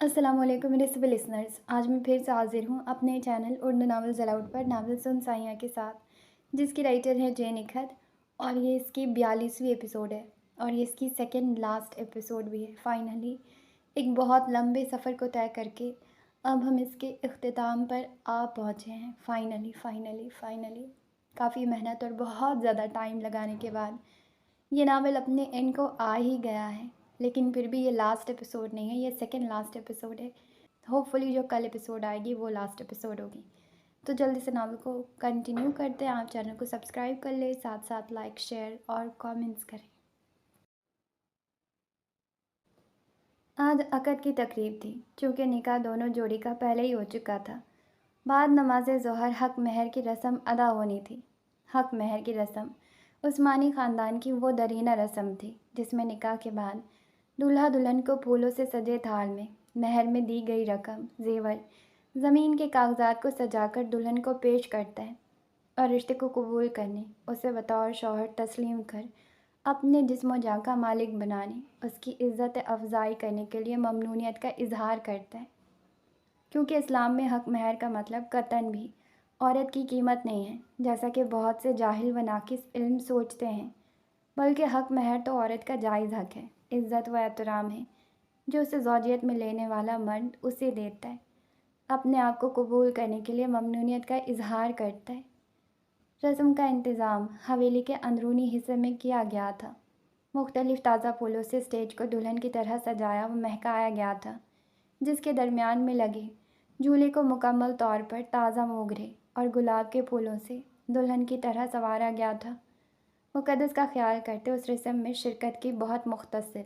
السلام علیکم میرے سبھی لسنرز، آج میں پھر سے حاضر ہوں اپنے چینل اردو ناولز الاؤڈ پر ناول سن سائیاں کے ساتھ، جس کی رائٹر ہے جے نکھت، اور یہ اس کی 42ویں ایپیسوڈ ہے اور یہ اس کی سیکنڈ لاسٹ ایپیسوڈ بھی ہے۔ فائنلی ایک بہت لمبے سفر کو طے کر کے اب ہم اس کے اختتام پر آ پہنچے ہیں۔ فائنلی کافی محنت اور بہت زیادہ ٹائم لگانے کے بعد یہ ناول اپنے اینڈ کو آ ہی گیا ہے، لیکن پھر بھی یہ لاسٹ ایپیسوڈ نہیں ہے، یہ سیکنڈ لاسٹ ایپیسوڈ ہے۔ ہوپ فلی جو کل ایپیسوڈ آئے گی وہ لاسٹ ایپیسوڈ ہوگی۔ تو جلدی سے ناول کو کنٹینیو کرتے ہیں، آپ چینل کو سبسکرائب کر لیں، ساتھ ساتھ لائک شیئر اور کامنٹس کریں۔ آج عقد کی تقریب تھی، چونکہ نکاح دونوں جوڑی کا پہلے ہی ہو چکا تھا۔ بعد نماز ظہر حق مہر کی رسم ادا ہونی تھی۔ حق مہر کی رسم عثمانی خاندان کی وہ دیرینہ رسم تھی جس میں نکاح کے بعد دولہا دلہن کو پھولوں سے سجے تھال میں مہر میں دی گئی رقم، زیور، زمین کے کاغذات کو سجا کر دلہن کو پیش کرتا ہے اور رشتے کو قبول کرنے، اسے بطور شوہر تسلیم کر اپنے جسم و جاں کا مالک بنانے، اس کی عزت افزائی کرنے کے لیے ممنونیت کا اظہار کرتا ہے۔ کیونکہ اسلام میں حق مہر کا مطلب قطعاً بھی عورت کی قیمت نہیں ہے، جیسا کہ بہت سے جاہل و ناقص علم سوچتے ہیں، بلکہ حق مہر تو عورت کا جائز حق ہے، عزت و احترام ہے جو اسے زوجیت میں لینے والا مرد اسے دیتا ہے، اپنے آپ کو قبول کرنے کے لیے ممنونیت کا اظہار کرتا ہے۔ رسم کا انتظام حویلی کے اندرونی حصے میں کیا گیا تھا۔ مختلف تازہ پھولوں سے اسٹیج کو دلہن کی طرح سجایا و مہکایا گیا تھا، جس کے درمیان میں لگے جھولے کو مکمل طور پر تازہ موگرے اور گلاب کے پھولوں سے دلہن کی طرح سنوارا گیا تھا۔ مقدس کا خیال کرتے اس رسم میں شرکت کی بہت مختصر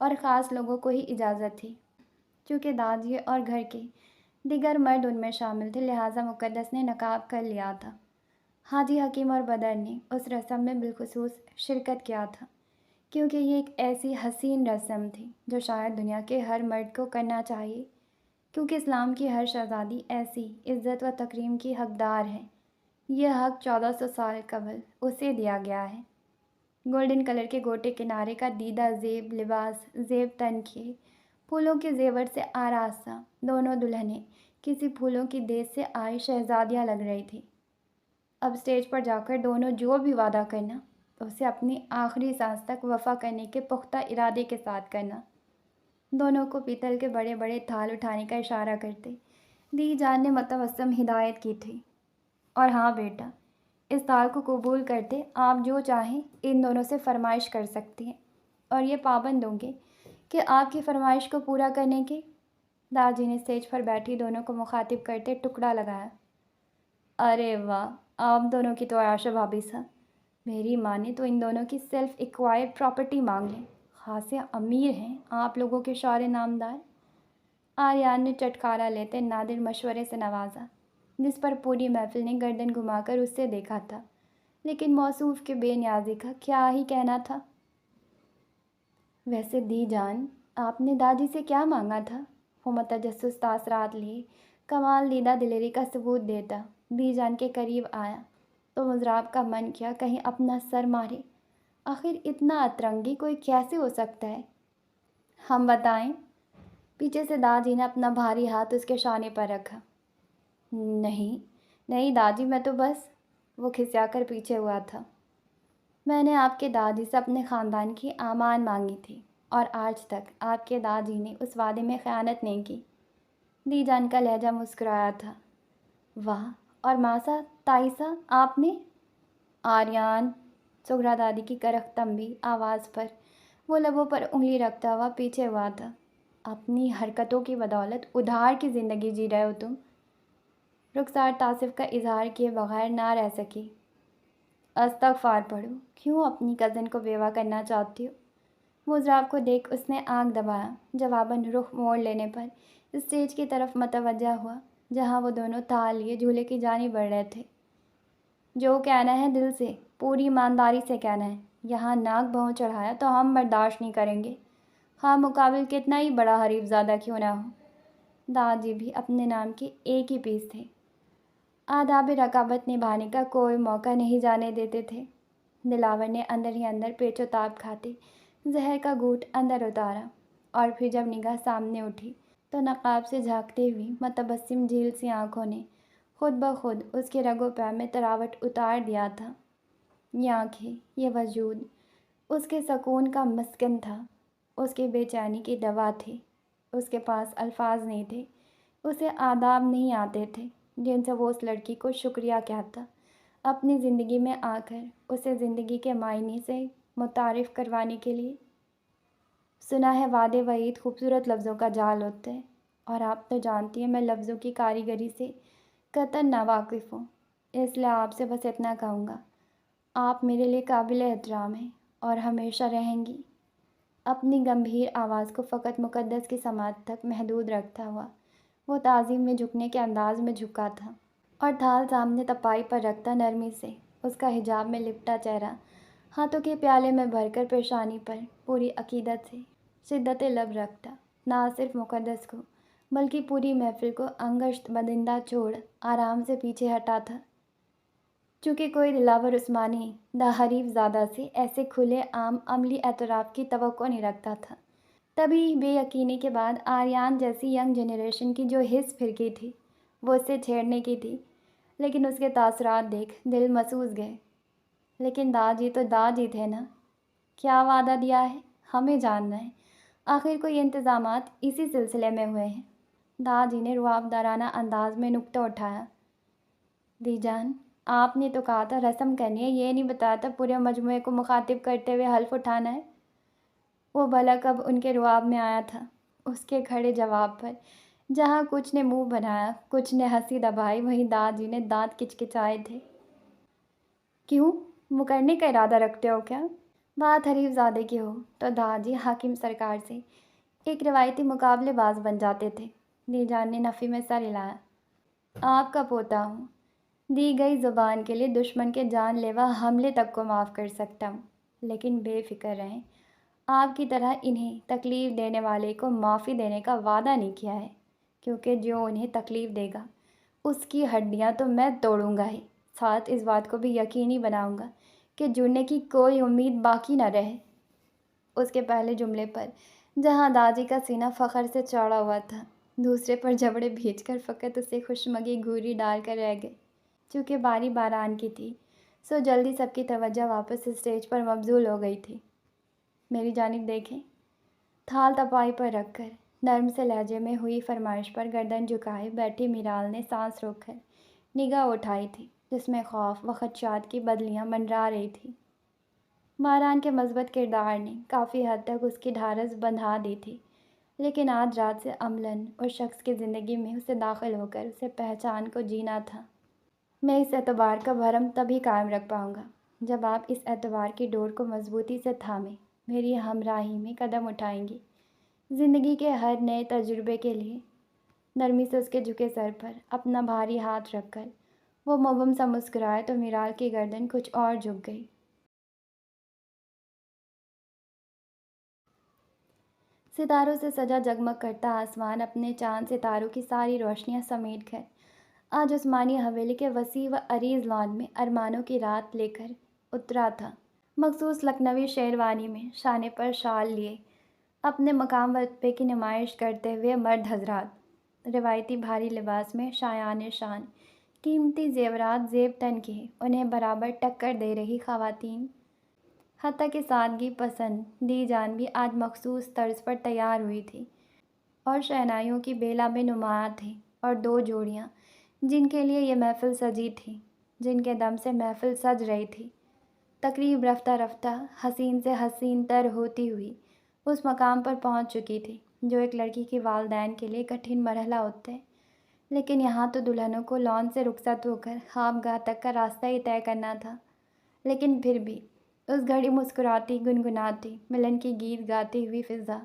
اور خاص لوگوں کو ہی اجازت تھی۔ چونکہ داجیے اور گھر کے دیگر مرد ان میں شامل تھے، لہٰذا مقدس نے نقاب کر لیا تھا۔ حاجی حکیم اور بدر نے اس رسم میں بالخصوص شرکت کیا تھا، کیونکہ یہ ایک ایسی حسین رسم تھی جو شاید دنیا کے ہر مرد کو کرنا چاہیے، کیونکہ اسلام کی ہر شہزادی ایسی عزت و تکریم کی حقدار ہے۔ یہ حق 1400 سال قبل اسے دیا گیا ہے۔ گولڈن کلر کے گوٹے کنارے کا دیدہ زیب لباس، زیب تن کے پھولوں کے زیور سے آراستہ دونوں دلہنیں کسی پھولوں کی دیس سے آئی شہزادیاں لگ رہی تھیں۔ اب اسٹیج پر جا کر دونوں جو بھی وعدہ کرنا، اسے اپنی آخری سانس تک وفا کرنے کے پختہ ارادے کے ساتھ کرنا۔ دونوں کو پیتل کے بڑے بڑے تھال اٹھانے کا اشارہ کرتے دی جان نے متوسم ہدایت کی تھی۔ اور ہاں بیٹا، اس تھال کو قبول کرتے آپ جو چاہیں ان دونوں سے فرمائش کر سکتی ہیں، اور یہ پابند ہوں گے کہ آپ کی فرمائش کو پورا کرنے کے۔ داجی نے اسٹیج پر بیٹھی دونوں کو مخاطب کرتے ٹکڑا لگایا۔ ارے واہ، آپ دونوں کی تو عائشہ بھابھی سا، میری ماں نے تو ان دونوں کی سیلف ایکوائرڈ پراپرٹی مانگ لی، خاصے امیر ہیں آپ لوگوں کے شوہر نامدار۔ آریان نے چٹکارا لیتے نادر مشورے سے نوازا، جس پر پوری محفل نے گردن گھما کر اس سے دیکھا تھا، لیکن موصوف کے بے نیازی کا کیا ہی کہنا تھا۔ ویسے دی جان، آپ نے داجی سے کیا مانگا تھا؟ وہ متجسس تاثرات لیے کمال دیدہ دلیری کا ثبوت دیتا دی جان کے قریب آیا تو مضراب کا من کیا کہیں اپنا سر مارے۔ آخر اتنا اترنگی کوئی کیسے ہو سکتا ہے؟ ہم بتائیں؟ پیچھے سے داجی نے اپنا بھاری ہاتھ اس کے شانے پر رکھا۔ نہیں داجی، میں تو بس، وہ کھسیا کر پیچھے ہوا تھا۔ میں نے آپ کے داجی سے اپنے خاندان کی امان مانگی تھی، اور آج تک آپ کے داجی نے اس وعدے میں خیانت نہیں کی۔ دی جان کا لہجہ مسکرایا تھا۔ واہ، اور ماسا تائیسا آپ نے؟ آریان، سغرا دادی کی کرخت تنبیہ آواز پر وہ لبوں پر انگلی رکھتا ہوا پیچھے ہوا تھا۔ اپنی حرکتوں کی بدولت ادھار کی زندگی جی رہے ہو تم۔ رخسار تعصب کا اظہار کیے بغیر نہ رہ سکی۔ استغفار پڑھو، کیوں اپنی کزن کو بیوہ کرنا چاہتی ہو؟ مضراب کو دیکھ اس نے آنکھ دبایا، جواباً رخ موڑ لینے پر اسٹیج کی طرف متوجہ ہوا، جہاں وہ دونوں تھال لیے جھولے کی جانب بڑھ رہے تھے۔ جو کہنا ہے دل سے، پوری ایمانداری سے کہنا ہے، یہاں ناک بھنو چڑھایا تو ہم برداشت نہیں کریں گے، خواہ مقابل کتنا ہی بڑا حریف زادہ کیوں نہ ہو۔ داجی بھی اپنے نام کے ایک ہی پیس تھے، آداب رقابت نبھانے کا کوئی موقع نہیں جانے دیتے تھے۔ دلاور نے اندر ہی اندر پیچ و تاب کھاتے زہر کا گھونٹ اندر اتارا، اور پھر جب نگاہ سامنے اٹھی تو نقاب سے جھانکتے ہوئی متبسم جھیل سی آنکھوں نے خود بخود اس کے رگ و پے میں تراوٹ اتار دیا تھا۔ یہ آنکھیں، یہ وجود اس کے سکون کا مسکن تھا، اس کی بے چینی کی دوا تھی۔ اس کے پاس الفاظ نہیں تھے، اسے آداب نہیں آتے تھے جن سے وہ اس لڑکی کو شکریہ کہتا، اپنی زندگی میں آ کر اسے زندگی کے معنی سے متعارف کروانے کے لیے۔ سنا ہے وعدے وعید خوبصورت لفظوں کا جال ہوتے ہیں، اور آپ تو جانتی ہیں میں لفظوں کی کاریگری سے قطعاً ناواقف ہوں، اس لیے آپ سے بس اتنا کہوں گا، آپ میرے لیے قابل احترام ہیں اور ہمیشہ رہیں گی۔ اپنی گمبھیر آواز کو فقط مقدس کی سماعت تک محدود رکھتا ہوا وہ تعظیم میں جھکنے کے انداز میں جھکا تھا، اور تھال سامنے تپائی پر رکھتا نرمی سے اس کا حجاب میں لپٹا چہرہ ہاتھوں کے پیالے میں بھر کر پیشانی پر پوری عقیدت سے شدت لب رکھتا، نہ صرف مقدس کو بلکہ پوری محفل کو انگشت بدندہ چھوڑ آرام سے پیچھے ہٹا تھا، چونکہ کوئی دلاور عثمانی حریف زادہ سے ایسے کھلے عام عملی اعتراف کی توقع نہیں رکھتا تھا۔ تبھی بے یقینی کے بعد آریان جیسی ینگ جنریشن کی جو حس پھرکی تھی وہ اس سے چھیڑنے کی تھی، لیکن اس کے تاثرات دیکھ دل محسوس گئے۔ لیکن داجی تو داجی تھے نا، کیا وعدہ دیا ہے ہمیں جاننا ہے، آخر کوئی انتظامات اسی سلسلے میں ہوئے ہیں۔ داجی نے رعب-دارانہ انداز میں نکتہ اٹھایا، دی جان آپ نے تو کہا تھا رسم کرنی ہے، یہ نہیں بتایا تھا پورے مجموعے کو مخاطب کرتے ہوئے حلف اٹھانا ہے۔ وہ بھلا کب ان کے رعب میں آیا تھا؟ اس کے کھڑے جواب پر جہاں کچھ نے منہ بنایا کچھ نے ہنسی دبائی، وہیں داجی نے دانت کچکچائے تھے۔ کیوں مکرنے کا ارادہ رکھتے ہو کیا؟ بات حریف زادے کی ہو تو داجی حاکم سرکار سے ایک روایتی مقابلے باز بن جاتے تھے۔ دی جان نے نفی میں سر ہلایا، آپ کا پوتا ہوں، دی گئی زبان کے لیے دشمن کے جان لیوا حملے تک کو معاف کر سکتا ہوں، لیکن بے فکر رہیں، آپ کی طرح انہیں تکلیف دینے والے کو معافی دینے کا وعدہ نہیں کیا ہے، کیونکہ جو انہیں تکلیف دے گا اس کی ہڈیاں تو میں توڑوں گا ہی، ساتھ اس بات کو بھی یقینی بناؤں گا کہ جڑنے کی کوئی امید باقی نہ رہے۔ اس کے پہلے جملے پر جہاں داجی کا سینہ فخر سے چوڑا ہوا تھا، دوسرے پر جبڑے بھیج کر فقط اسے خوشمگی گھوری ڈال کر رہ گئے۔ چونکہ باری باران کی تھی سو جلدی سب کی توجہ واپس اسٹیج پر مبذول ہو گئی تھی۔ میری جانب دیکھیں، تھال تپائی پر رکھ کر نرم سے لہجے میں ہوئی فرمائش پر گردن جھکائے بیٹھی میرال نے سانس روک کر نگاہ اٹھائی تھی، جس میں خوف و خدشات کی بدلیاں منڈرا رہی تھی۔ باران کے مثبت کردار نے کافی حد تک اس کی ڈھارس بندھا دی تھی، لیکن آج رات سے عملاً اس شخص کی زندگی میں اسے داخل ہو کر اسے پہچان کو جینا تھا۔ میں اس اعتبار کا بھرم تبھی قائم رکھ پاؤں گا جب آپ اس اعتبار کی ڈور کو مضبوطی سے تھامیں میری ہمراہی میں قدم اٹھائیں گی، زندگی کے ہر نئے تجربے کے لیے۔ نرمی سے اس کے جھکے سر پر اپنا بھاری ہاتھ رکھ کر وہ مبہم سا مسکرائے تو میرال کی گردن کچھ اور جھک گئی۔ ستاروں سے سجا جگمگ کرتا آسمان اپنے چاند ستاروں کی ساری روشنیاں سمیٹ کر آج عثمانی حویلی کے وسیع و عریض لان میں ارمانوں کی رات لے کر اترا تھا۔ مخصوص لکھنوی شیروانی میں شانے پر شال لیے اپنے مقام و رتبے کی نمائش کرتے ہوئے مرد حضرات، روایتی بھاری لباس میں شایان شان قیمتی زیورات زیب تن کیے انہیں برابر ٹکر دے رہی خواتین، حتیٰ کہ سادگی پسند دی جان بھی آج مخصوص طرز پر تیار ہوئی تھی، اور شہنائیوں کی بیلا میں نمایاں تھیں، اور دو جوڑیاں جن کے لیے یہ محفل سجی تھی، جن کے دم سے محفل سج رہی تھی۔ تقریب رفتہ رفتہ حسین سے حسین تر ہوتی ہوئی اس مقام پر پہنچ چکی تھی جو ایک لڑکی کے والدین کے لیے کٹھن مرحلہ ہوتا ہے، لیکن یہاں تو دلہنوں کو لان سے رخصت ہو کر خوابگاہ تک کا راستہ ہی طے کرنا تھا۔ لیکن پھر بھی اس گھڑی مسکراتی گنگناتی ملن کی گیت گاتی ہوئی فضا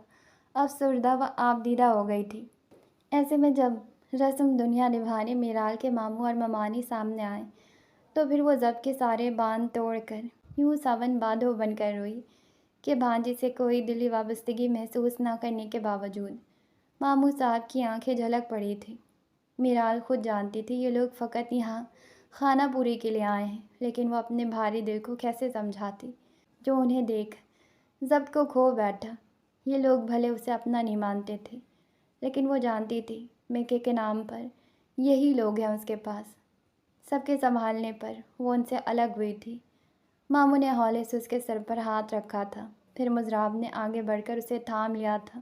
افسردہ و آبدیدہ ہو گئی تھی۔ ایسے میں جب رسم دنیا نبھانے میرال کے ماموں اور ممانی سامنے آئے تو پھر وہ ضبط کے سارے باندھ توڑ کر یوں ساون بادھو بن کر روئی کہ بھانجی سے کوئی دلی وابستگی محسوس نہ کرنے کے باوجود ماموں صاحب کی آنکھیں جھلک پڑی تھیں۔ میرال خود جانتی تھی یہ لوگ فقط یہاں خانہ پوری کے لیے آئے ہیں، لیکن وہ اپنے بھاری دل کو کیسے سمجھاتی جو انہیں دیکھ ضبط کو کھو بیٹھا۔ یہ لوگ بھلے اسے اپنا نہیں مانتے تھے، لیکن وہ جانتی تھی میکے کے نام پر یہی لوگ ہیں اس کے پاس۔ سب کے سنبھالنے پر وہ ان سے الگ ہوئی تھی۔ ماموں نے ہولے سے اس کے سر پر ہاتھ رکھا تھا، پھر مضراب نے آگے بڑھ کر اسے تھام لیا تھا۔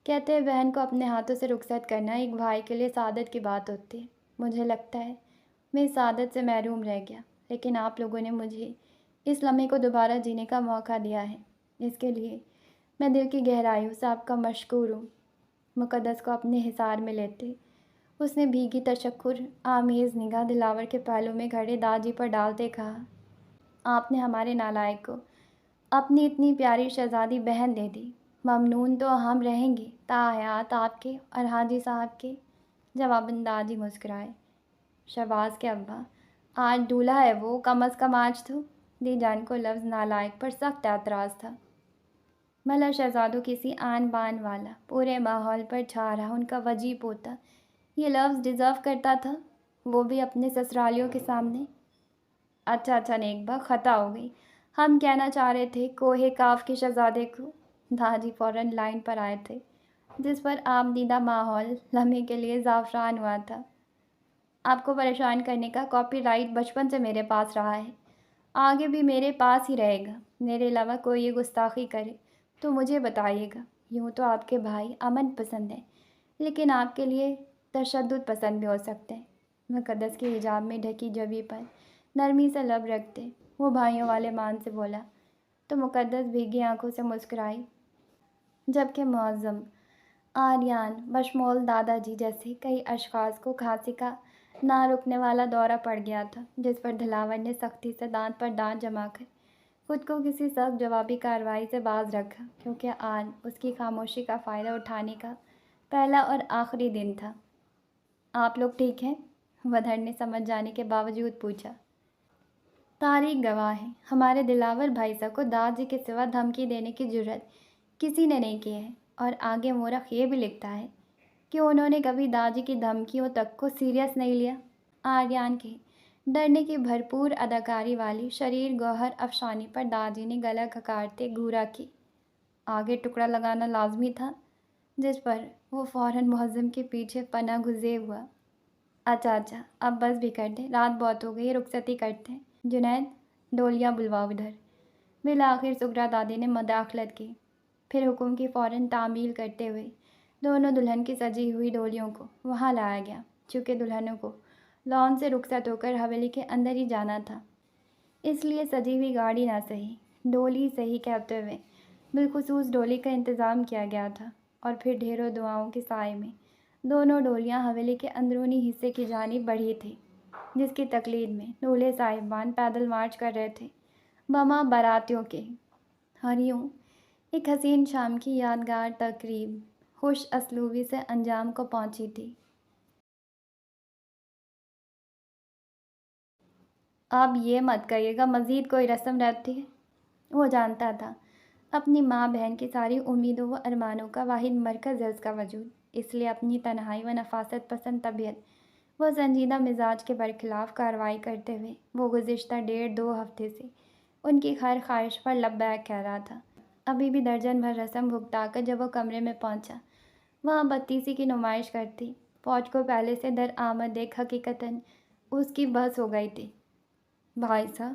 کہتے ہیں بہن کو اپنے ہاتھوں سے رخصت کرنا ایک بھائی کے لیے سعادت کی بات ہوتی ہے۔ مجھے لگتا ہے میں اس سعادت سے محروم رہ گیا، لیکن آپ لوگوں نے مجھے اس لمحے کو دوبارہ جینے کا موقع دیا ہے۔ اس کے لیے میں دل کی گہرائیوں سے آپ کا مشکور ہوں۔ مقدس کو اپنے حصار میں لیتے اس نے بھیگی تشکر آمیز نگاہ دلاور کے پہلو میں کھڑے داجی پر ڈالتے کہا، آپ نے ہمارے نالائق کو اپنی اتنی پیاری شہزادی بہن دے دی۔ ممنون تو ہم رہیں گے تا حیات آپ کے اور حاجی صاحب کے۔ جواباً داجی مسکرائے۔ شہباز کے ابا، آج دولہا ہے وہ، کم از کم آج تو۔ دی جان کو لفظ نالائق پر سخت اعتراض تھا۔ بھلا شہزادوں کسی آن بان والا پورے ماحول پر چھا رہا ان کا وجی پوتا یہ لفظ ڈیزرو کرتا تھا، وہ بھی اپنے سسرالیوں کے سامنے؟ اچھا نیک با، خطا ہو گئی۔ ہم کہنا چاہ رہے تھے کوہ کاف کے شہزادے کو۔ داجی فوراً لائن پر آئے تھے، جس پر آپ دیدہ ماحول لمحے کے لیے زعفران ہوا تھا۔ آپ کو پریشان کرنے کا کاپی رائٹ بچپن سے میرے پاس رہا ہے، آگے بھی میرے پاس ہی رہے گا۔ میرے علاوہ کوئی یہ گستاخی کرے تو مجھے بتائیے گا۔ یوں تو آپ کے بھائی امن پسند ہیں، لیکن آپ کے لیے تشدد پسند بھی ہو سکتے ہیں۔ مقدس کی حجاب میں ڈھکی جبی پر نرمی سے لب رکھتے وہ بھائیوں والے مان سے بولا تو مقدس بھیگی آنکھوں سے مسکرائی، جبکہ معظم آریان بشمول دادا جی جیسے کئی اشخاص کو کھانسی کا نہ رکنے والا دورہ پڑ گیا تھا، جس پر دلاور نے سختی سے دانت پر دانت جما کر خود کو کسی سخت جوابی کارروائی سے باز رکھا، کیونکہ آج اس کی خاموشی کا فائدہ اٹھانے کا پہلا اور آخری دن تھا۔ آپ لوگ ٹھیک ہیں؟ ودھر نے سمجھ جانے کے باوجود پوچھا۔ تاریخ گواہ ہے، ہمارے دلاور بھائی صاحب کو داجی کے سوا دھمکی دینے کی جرات کسی نے نہیں کی ہے، اور آگے مورخ یہ بھی لکھتا ہے کہ انہوں نے کبھی داجی کی دھمکیوں تک کو سیریس نہیں لیا۔ آریان کے ڈرنے کی بھرپور اداکاری والی شریر گوہر افشانی پر داجی نے گلا کھکارتے گھورا کی آگے ٹکڑا لگانا لازمی تھا، جس پر وہ فوراً معظم کے پیچھے پناہ گزے ہوا۔ اچھا اب بس بھی کر دیں، رات بہت ہو گئی، رخصتی کرتے ہیں۔ جنید، ڈولیاں بلواؤ ادھر۔ بالآخر سغرا دادی نے مداخلت کی، پھر حکم کی فوراً تعمیل کرتے ہوئے دونوں دلہن کی سجی ہوئی ڈولیوں کو وہاں لایا گیا، چونکہ دلہنوں کو لان سے رخصت ہو کر حویلی کے اندر ہی جانا تھا، اس لیے سجی ہوئی گاڑی نہ صحیح ڈولی صحیح کہتے ہوئے بالخصوص ڈولی کا انتظام کیا گیا تھا، اور پھر ڈھیروں دعاؤں کے سائے میں دونوں ڈولیاں حویلی کے اندرونی حصے کی جانب بڑھی تھیں، جس کی تقلید میں دولہے صاحبان پیدل مارچ کر رہے تھے بما باراتیوں کے۔ اور یوں ایک حسین شام کی یادگار تقریب خوش اسلوبی سے انجام کو پہنچی تھی۔ آپ یہ مت کہیے گا مزید کوئی رسم رہتی ہے؟ وہ جانتا تھا اپنی ماں بہن کی ساری امیدوں و ارمانوں کا واحد مرکز ہے اس کا وجود، اس لیے اپنی تنہائی و نفاست پسند طبیعت و سنجیدہ مزاج کے برخلاف کارروائی کرتے ہوئے وہ گزشتہ 1.5-2 ہفتے سے ان کی ہر خواہش پر لبیک کہہ رہا تھا۔ ابھی بھی درجن بھر رسم بھگتا کر جب وہ کمرے میں پہنچا، وہاں بدتیسی کی نمائش کرتی فوج کو پہلے سے درآمد دیکھ حقیقتاً اس کی بحث ہو گئی تھی۔ بھائی صاحب،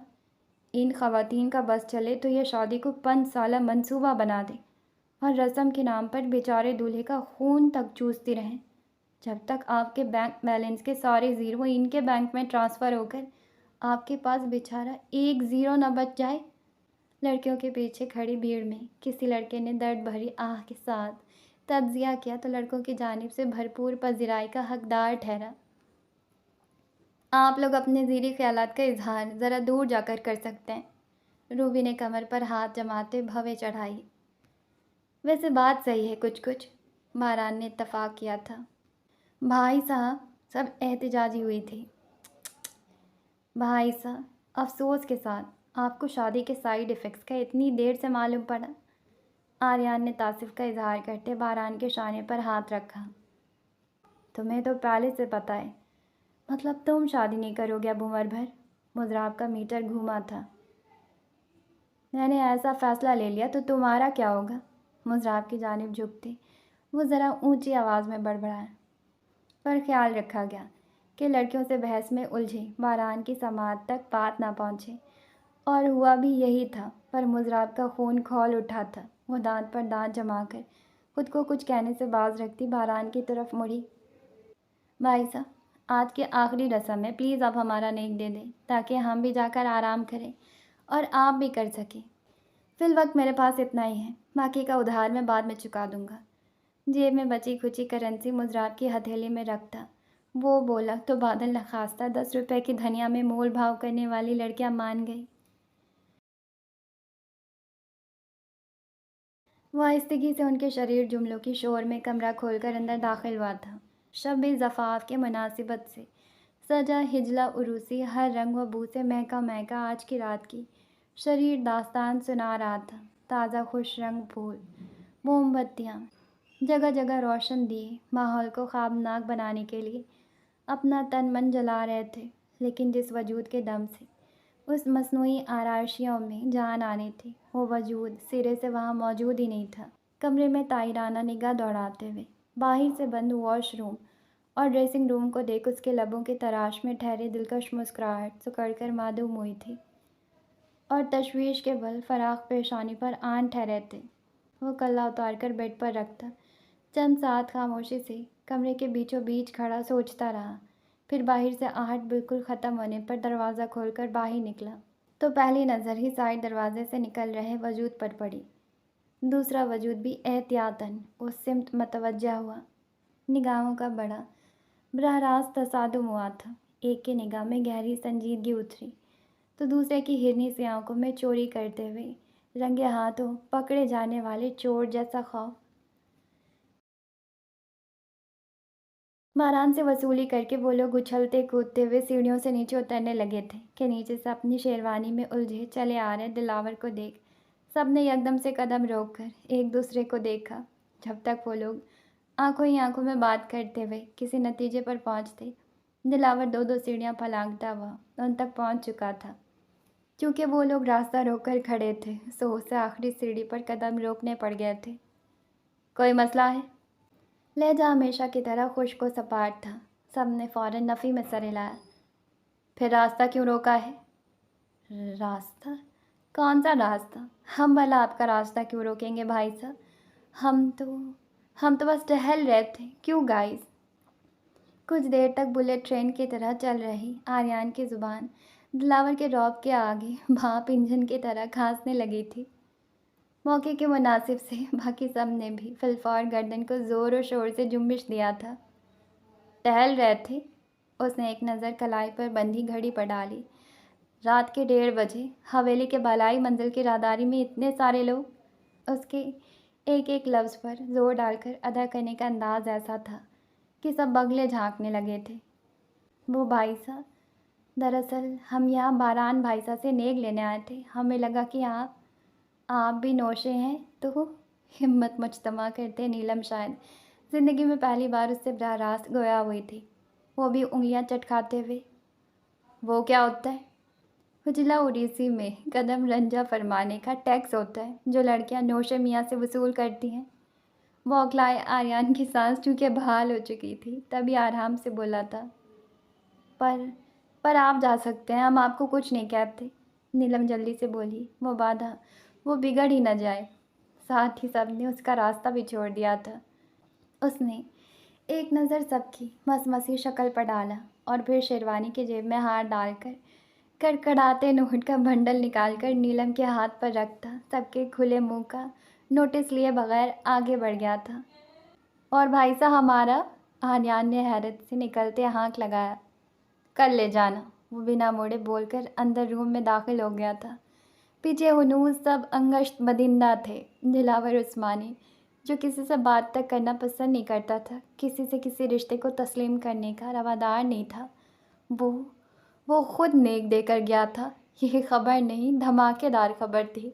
ان خواتین کا بس چلے تو یہ شادی کو 5 سالہ منصوبہ بنا دیں اور رسم کے نام پر بیچارے دولہے کا خون تک چوستی رہیں، جب تک آپ کے بینک بیلنس کے سارے زیرو ان کے بینک میں ٹرانسفر ہو کر آپ کے پاس بیچارہ ایک زیرو نہ بچ جائے۔ لڑکیوں کے پیچھے کھڑی بھیڑ میں کسی لڑکے نے درد بھری آہ کے ساتھ تجزیہ کیا تو لڑکوں کی جانب سے بھرپور پذیرائی کا حقدار ٹھہرا۔ آپ لوگ اپنے زیریں خیالات کا اظہار ذرا دور جا کر سکتے ہیں۔ روبی نے کمر پر ہاتھ جماتے بھویں چڑھائی۔ ویسے بات صحیح ہے کچھ باران نے اتفاق کیا تھا۔ بھائی صاحب، سب احتجاجی ہوئی تھی۔ بھائی صاحب، افسوس کے ساتھ آپ کو شادی کے سائیڈ ایفیکٹس کا اتنی دیر سے معلوم پڑا۔ آریان نے تاسف کا اظہار کرتے باران کے شانے پر ہاتھ رکھا۔ تمہیں تو پہلے سے پتہ ہے، مطلب تم شادی نہیں کرو گے اب عمر بھر؟ مضراب کا میٹر گھوما تھا۔ میں نے ایسا فیصلہ لے لیا تو تمہارا کیا ہوگا؟ مضراب کی جانب جھکتے وہ ذرا اونچی آواز میں بڑبڑایا۔ پر خیال رکھا گیا کہ لڑکیوں سے بحث میں الجھے باران کی سماعت تک بات نہ پہنچے، اور ہوا بھی یہی تھا۔ پر مضراب کا خون کھول اٹھا تھا۔ وہ دانت پر دانت جما کر خود کو کچھ کہنے سے باز رکھتی باران کی طرف مڑی۔ بھائی صاحب، آج کی آخری رسم ہے، پلیز آپ ہمارا نیک دے دیں تاکہ ہم بھی جا کر آرام کریں اور آپ بھی کر سکیں۔ فی الوقت میرے پاس اتنا ہی ہے، باقی کا ادھار میں بعد میں چکا دوں گا۔ جیب میں بچی کھچی کرنسی مضراب کی ہتھیلی میں رکھتا وہ بولا تو بادل نخواستہ 10 روپے کی دھنیا میں مول بھاؤ کرنے والی لڑکیاں مان گئی۔ وہ آہستگی سے ان کے شریر جملوں کی شور میں کمرہ کھول کر اندر داخل ہوا تھا۔ شب زفاف کے مناسبت سے سجا ہجلا عروسی ہر رنگ و بو سے مہکا مہکا آج کی رات کی شریر داستان سنا رہا تھا۔ تازہ خوش رنگ پھول، موم بتیاں، جگہ جگہ روشن دیے ماحول کو خوابناک بنانے کے لیے اپنا تن من جلا رہے تھے، لیکن جس وجود کے دم سے اس مصنوعی آرائشیوں میں جان آنی تھی، وہ وجود سرے سے وہاں موجود ہی نہیں تھا۔ کمرے میں طائرانہ نگاہ دوڑاتے ہوئے باہر سے بند واش روم اور ڈریسنگ روم کو دیکھ اس کے لبوں کے تراش میں ٹھہرے دلکش مسکراہٹ سکڑ کر معدوم ہوئی تھی، اور تشویش کے بل فراخ پیشانی پر آن ٹھہرے تھے۔ وہ کلہ اتار کر بیڈ پر رکھتا چند ساتھ خاموشی سے کمرے کے بیچوں بیچ کھڑا سوچتا رہا، پھر باہر سے آہٹ بالکل ختم ہونے پر دروازہ کھول کر باہر نکلا تو پہلی نظر ہی سائڈ دروازے سے نکل رہے وجود پر پڑی۔ دوسرا وجود بھی احتیاطاً اس سمت متوجہ ہوا۔ نگاہوں کا بڑا براہ راست تصادم ہوا تھا۔ ایک کی نگاہ میں گہری سنجیدگی اتری تو دوسرے کی ہرنی سی آنکھوں میں چوری کرتے ہوئے رنگے ہاتھوں پکڑے جانے والے چور جیسا خوف۔ باران سے وصولی کر کے وہ لوگ اچھلتے کودتے ہوئے سیڑھیوں سے نیچے اترنے لگے تھے کہ نیچے سے اپنی شیروانی میں الجھے چلے آ رہے دلاور کو دیکھ سب نے یکدم سے قدم روک کر ایک دوسرے کو دیکھا۔ جب تک وہ لوگ آنکھوں ہی آنکھوں میں بات کرتے ہوئے کسی نتیجے پر پہنچتے، دلاور 2 سیڑھیاں پھلانگتا ہوا ان تک پہنچ چکا تھا۔ چونکہ وہ لوگ راستہ روک کر کھڑے تھے، سو اسے آخری سیڑھی پر قدم روکنے پڑ گئے تھے۔ کوئی مسئلہ ہے؟ لہجہ ہمیشہ کی طرح خشک و سپاٹ تھا۔ سب نے فوراً نفی میں سر ہلایا۔ پھر راستہ کیوں روکا ہے؟ راستہ؟ کون سا راستہ؟ ہم بھلا آپ کا راستہ کیوں روکیں گے بھائی صاحب؟ ہم تو بس ٹہل رہے تھے۔ کیوں گائز؟ کچھ دیر تک بلیٹ ٹرین کی طرح چل رہی آریان کی زبان دلاور کے رعب کے آگے بھانپ انجن کی طرح کھانسنے لگی تھی۔ موقع کے مناسب سے باقی سب نے بھی فی الفور گردن کو زور و شور سے جنبش دیا تھا۔ ٹہل رہے تھے؟ اس نے ایک نظر کلائی پر بندھی گھڑی پر ڈالی۔ رات کے 1:30 بجے حویلی کے بالائی منزل کی راہداری میں اتنے سارے لوگ؟ اس کے ایک ایک لفظ پر زور ڈال کر ادا کرنے کا انداز ایسا تھا کہ سب بغلے جھانکنے لگے تھے۔ وہ بھائی صاحب، دراصل ہم یہاں باران بھائی صاحب سے نیک لینے آئے تھے۔ ہمیں لگا کہ آپ بھی نوشے ہیں تو ہمت مجتمع کرتے نیلم شاید زندگی میں پہلی بار اس سے براہ راست گویا ہوئی تھی، وہ بھی انگلیاں چٹکاتے ہوئے۔ وہ کیا ہوتا ہے؟ حجلہ اڑیسی میں قدم رنجہ فرمانے کا ٹیکس ہوتا ہے جو لڑکیاں نوشے میاں سے وصول کرتی ہیں۔ بوکھلائے آریان کی سانس چونکہ بحال ہو چکی تھی تبھی آرام سے بولا تھا۔ پر آپ جا سکتے ہیں، ہم آپ کو کچھ نہیں کہتے، نیلم جلدی سے بولی۔ وہ بادھا وہ بگڑ ہی نہ جائے۔ ساتھ ہی سب نے اس کا راستہ بھی چھوڑ دیا تھا۔ اس نے ایک نظر سب کی مسمسی شکل پر ڈالا اور پھر شیروانی کی جیب میں ہاتھ ڈال کر کڑکڑاتے نوٹ کا بنڈل نکال کر نیلم کے ہاتھ پر رکھتا سب کے کھلے منہ کا نوٹس لیے بغیر آگے بڑھ گیا تھا۔ اور بھائی صاحب ہمارا؟ آریان نے حیرت سے نکلتے ہانک لگایا۔ کل لے جانا، وہ بنا موڑے بول کر اندر روم میں داخل ہو گیا تھا۔ پیچھے ہنوز سب انگشت بدندہ تھے۔ دلاور عثمانی جو کسی سے بات تک کرنا پسند نہیں کرتا تھا، کسی سے کسی رشتے کو تسلیم کرنے کا روادار نہیں تھا، وہ خود نیک دے کر گیا تھا۔ یہ خبر نہیں، دھماکے دار خبر تھی۔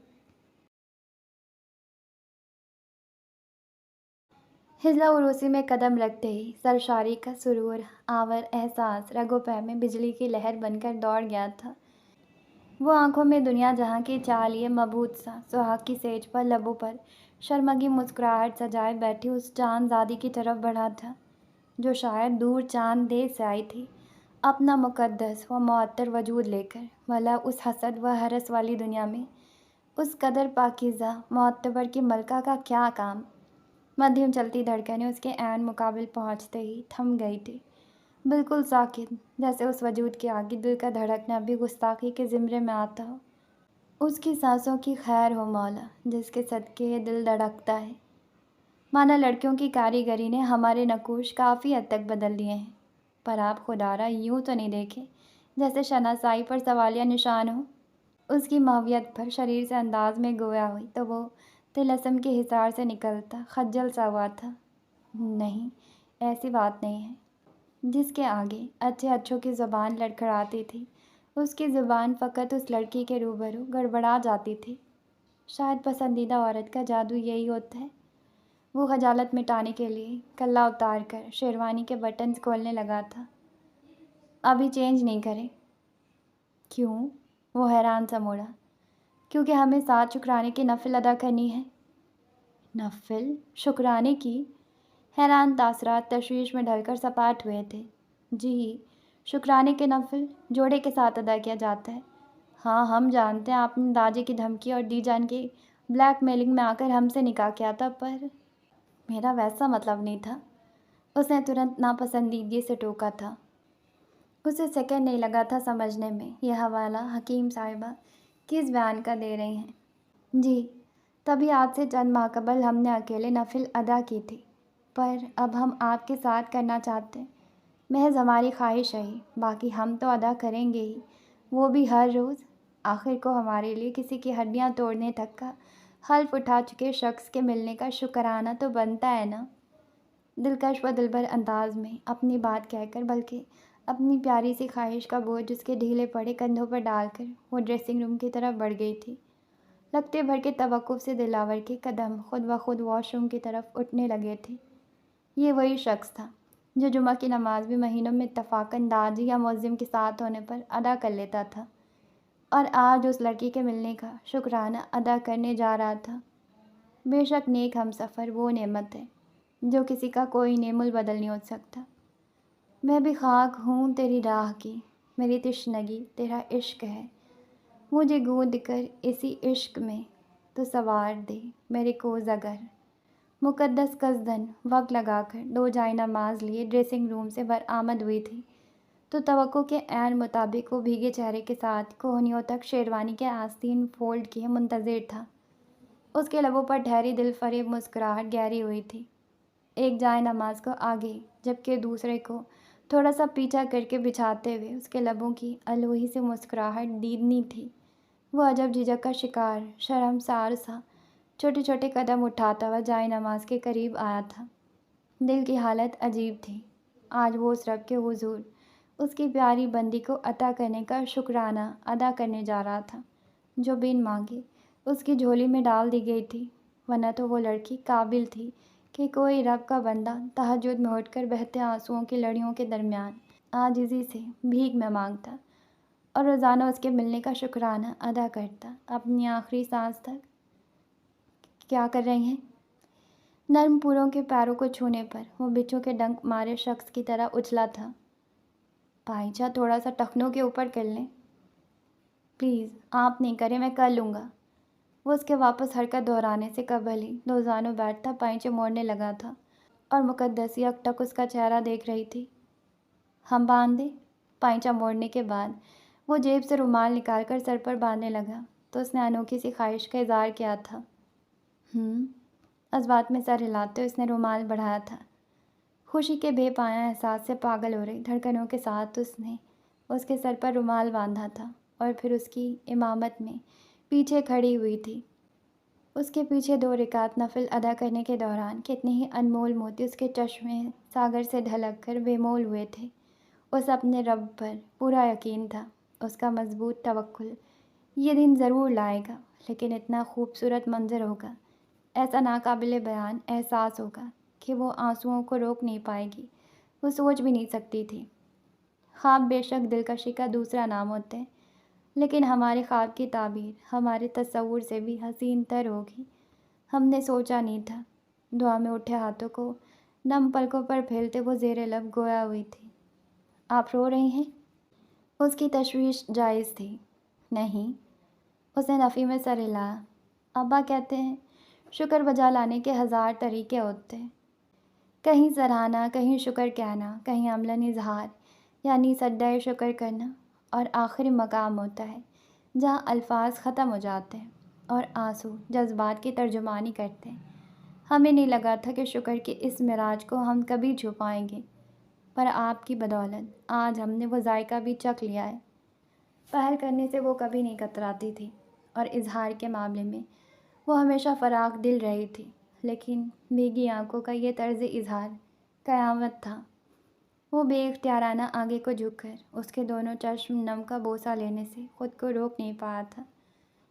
ہجلہ عروسی میں قدم رکھتے ہی سرشاری کا سرور آور احساس رگوں پہ میں بجلی کی لہر بن کر دوڑ گیا تھا۔ وہ آنکھوں میں دنیا جہاں کی چاہ لیے مبہوت سا سہاگ کی سیج پر لبوں پر شرمگی مسکراہٹ سجائے بیٹھی اس چاند زادی کی طرف بڑھا تھا جو شاید دور چاند دیش سے آئی تھی اپنا مقدس و معطر وجود لے کر، بھلا اس حسد و حرص والی دنیا میں اس قدر پاکیزہ معتبر کی ملکہ کا کیا کام؟ مدھیم چلتی دھڑکنیں اس کے عین مقابل پہنچتے ہی تھم گئی تھی، بالکل ساکت، جیسے اس وجود کے آگے دل کا دھڑکنا بھی گستاخی کے زمرے میں آتا ہو۔ اس کی سانسوں کی خیر ہو مولا، جس کے صدقے یہ دل دھڑکتا ہے۔ مانا لڑکیوں کی کاریگری نے ہمارے نقوش کافی حد تک بدل دیے ہیں، پر آپ خدا را یوں تو نہیں دیکھے جیسے شناسائی پر سوالیہ نشان ہو۔ اس کی ماویت پر شریر سے انداز میں گویا ہوئی تو وہ طلسم کے حصار سے نکلتا خجل سا ہوا تھا۔ نہیں، ایسی بات نہیں ہے۔ جس کے آگے اچھے اچھوں کی زبان لڑکھڑاتی تھی، اس کی زبان فقط اس لڑکی کے روبرو گڑبڑا جاتی تھی۔ شاید پسندیدہ عورت کا جادو یہی ہوتا ہے۔ وہ خجالت مٹانے کے لیے کلا اتار کر شیروانی کے بٹنز کھولنے لگا تھا۔ ابھی چینج نہیں کریں؟ کیوں؟ وہ حیران سا موڑا۔ کیونکہ ہمیں 7 شکرانے کی نفل ادا کرنی ہے۔ نفل؟ شکرانے کی؟ حیران تاثرات تشویش میں ڈھل کر سپاٹ ہوئے تھے۔ جی، شکرانے کے نفل جوڑے کے ساتھ ادا کیا جاتا ہے۔ ہاں، ہم جانتے ہیں آپ نے داجی کی دھمکی اور دی جان کی بلیک میلنگ میں آ کر ہم سے نکاح کیا تھا، پر میرا ویسا مطلب نہیں تھا۔ اس نے ترنت ناپسندیدگی سے ٹوکا تھا۔ اسے سیکنڈ نہیں لگا تھا سمجھنے میں یہ حوالہ حکیم صاحبہ کس بیان کا دے رہی ہیں۔ جی، تبھی آج سے چند ماہ قبل ہم نے اکیلے نفل ادا کی تھی، پر اب ہم آپ کے ساتھ کرنا چاہتے ہیں۔ محض ہماری خواہش ہے، باقی ہم تو ادا کریں گے ہی، وہ بھی ہر روز۔ آخر کو ہمارے لیے کسی کی ہڈیاں توڑنے تک کا حلف اٹھا چکے شخص کے ملنے کا شکرانہ تو بنتا ہے نا۔ دلکش و دلبر انداز میں اپنی بات کہہ کر، بلکہ اپنی پیاری سی خواہش کا بوجھ اس کے ڈھیلے پڑے کندھوں پر ڈال کر وہ ڈریسنگ روم کی طرف بڑھ گئی تھی۔ لگتے بھر کے توقف سے دلاور کے قدم خود بخود واش روم کی طرف اٹھنے لگے تھے۔ یہ وہی شخص تھا جو جمعہ کی نماز بھی مہینوں میں اتفاقاً داجی یا معزم کے ساتھ ہونے پر ادا کر لیتا تھا، اور آج اس لڑکی کے ملنے کا شکرانہ ادا کرنے جا رہا تھا۔ بے شک نیک ہم سفر وہ نعمت ہے جو کسی کا کوئی نعم البدل نہیں ہو سکتا۔ میں بھی خاک ہوں تیری راہ کی، میری تشنگی تیرا عشق ہے، مجھے گود کر اسی عشق میں تو سوار دے میرے کوز اگر۔ مقدس قصداً وقت لگا کر 2 جائے نماز لیے ڈریسنگ روم سے برآمد ہوئی تھی تو توقع کے عین مطابق وہ بھیگے چہرے کے ساتھ کوہنیوں تک شیروانی کے آستین فولڈ کیے منتظر تھا۔ اس کے لبوں پر ٹھہری دل فریب مسکراہٹ گہری ہوئی تھی، ایک جائے نماز کو آگے جبکہ دوسرے کو تھوڑا سا پیچھا کر کے بچھاتے ہوئے اس کے لبوں کی الوہی سے مسکراہٹ دیدنی تھی۔ وہ عجب جھجک کا شکار، شرمسار سا چھوٹے چھوٹے قدم اٹھاتا ہوا جائے نماز کے قریب آیا تھا۔ دل کی حالت عجیب تھی۔ آج وہ اس رب کے حضور اس کی پیاری بندی کو عطا کرنے کا شکرانہ ادا کرنے جا رہا تھا جو بن مانگے اس کی جھولی میں ڈال دی گئی تھی، ورنہ تو وہ لڑکی قابل تھی کہ کوئی رب کا بندہ تہجد میں اٹھ کر بہتے آنسوؤں کی لڑیوں کے درمیان عاجزی سے بھیک میں مانگتا اور روزانہ اس کے ملنے کا شکرانہ ادا کرتا اپنی آخری سانس تک۔ کیا کر رہی ہیں؟ نرم پوروں کے پیروں کو چھونے پر وہ بچھو کے ڈنک مارے شخص کی طرح اچھلا تھا۔ پائچہ تھوڑا سا ٹخنوں کے اوپر کر لیں۔ پلیز آپ نہیں کریں، میں کر لوں گا۔ وہ اس کے واپس حرکت دہرانے سے قبل ہی دوزانوں بیٹھتا پائچے موڑنے لگا تھا اور مقدس یک ٹک اس کا چہرہ دیکھ رہی تھی۔ ہم باندھ دیں؟ پائچہ موڑنے کے بعد وہ جیب سے رومال نکال کر سر پر باندھنے لگا تو اس نے انوکھی سی خواہش کا اظہار کیا تھا۔ اس بات میں سر ہلاتے اس نے رومال بڑھایا تھا۔ خوشی کے بے پایاں احساس سے پاگل ہو رہی دھڑکنوں کے ساتھ اس نے اس کے سر پر رومال باندھا تھا اور پھر اس کی امامت میں پیچھے کھڑی ہوئی تھی۔ اس کے پیچھے 2 رکعت نفل ادا کرنے کے دوران کتنے ہی انمول موتی اس کے چشمے ساگر سے ڈھلک کر بے مول ہوئے تھے۔ اس اپنے رب پر پورا یقین تھا، اس کا مضبوط توکل یہ دن ضرور لائے گا، لیکن اتنا خوبصورت منظر ہوگا، ایسا ناقابل بیان احساس ہوگا کہ وہ آنسوؤں کو روک نہیں پائے گی، وہ سوچ بھی نہیں سکتی تھی۔ خواب بے شک دلکشی کا دوسرا نام ہوتے ہیں، لیکن ہمارے خواب کی تعبیر ہمارے تصور سے بھی حسین تر ہوگی۔ ہم نے سوچا نہیں تھا۔ دعا میں اٹھے ہاتھوں کو نم پلکوں پر پھیلتے وہ زیر لب گویا ہوئی تھی۔ آپ رو رہی ہیں؟ اس کی تشویش جائز تھی۔ نہیں، اس نے نفی میں سر ہلایا۔ ابا کہتے ہیں شکر بجا لانے کے 1000 طریقے ہوتے ہیں، کہیں سراہنا، کہیں شکر کہنا، کہیں عملاً اظہار، یعنی سجدہ شکر کرنا، اور آخری مقام ہوتا ہے جہاں الفاظ ختم ہو جاتے ہیں اور آنسو جذبات کی ترجمانی کرتے ہیں۔ ہمیں نہیں لگا تھا کہ شکر کے اس معراج کو ہم کبھی چھو پائیں گے، پر آپ کی بدولت آج ہم نے وہ ذائقہ بھی چکھ لیا ہے۔ پہل کرنے سے وہ کبھی نہیں کتراتی تھی، اور اظہار کے معاملے میں وہ ہمیشہ فراخ دل رہی تھی، لیکن بھیگی آنکھوں کا یہ طرز اظہار قیامت تھا۔ وہ بے اختیارانہ آگے کو جھک کر اس کے دونوں چشم نم کا بوسہ لینے سے خود کو روک نہیں پایا تھا،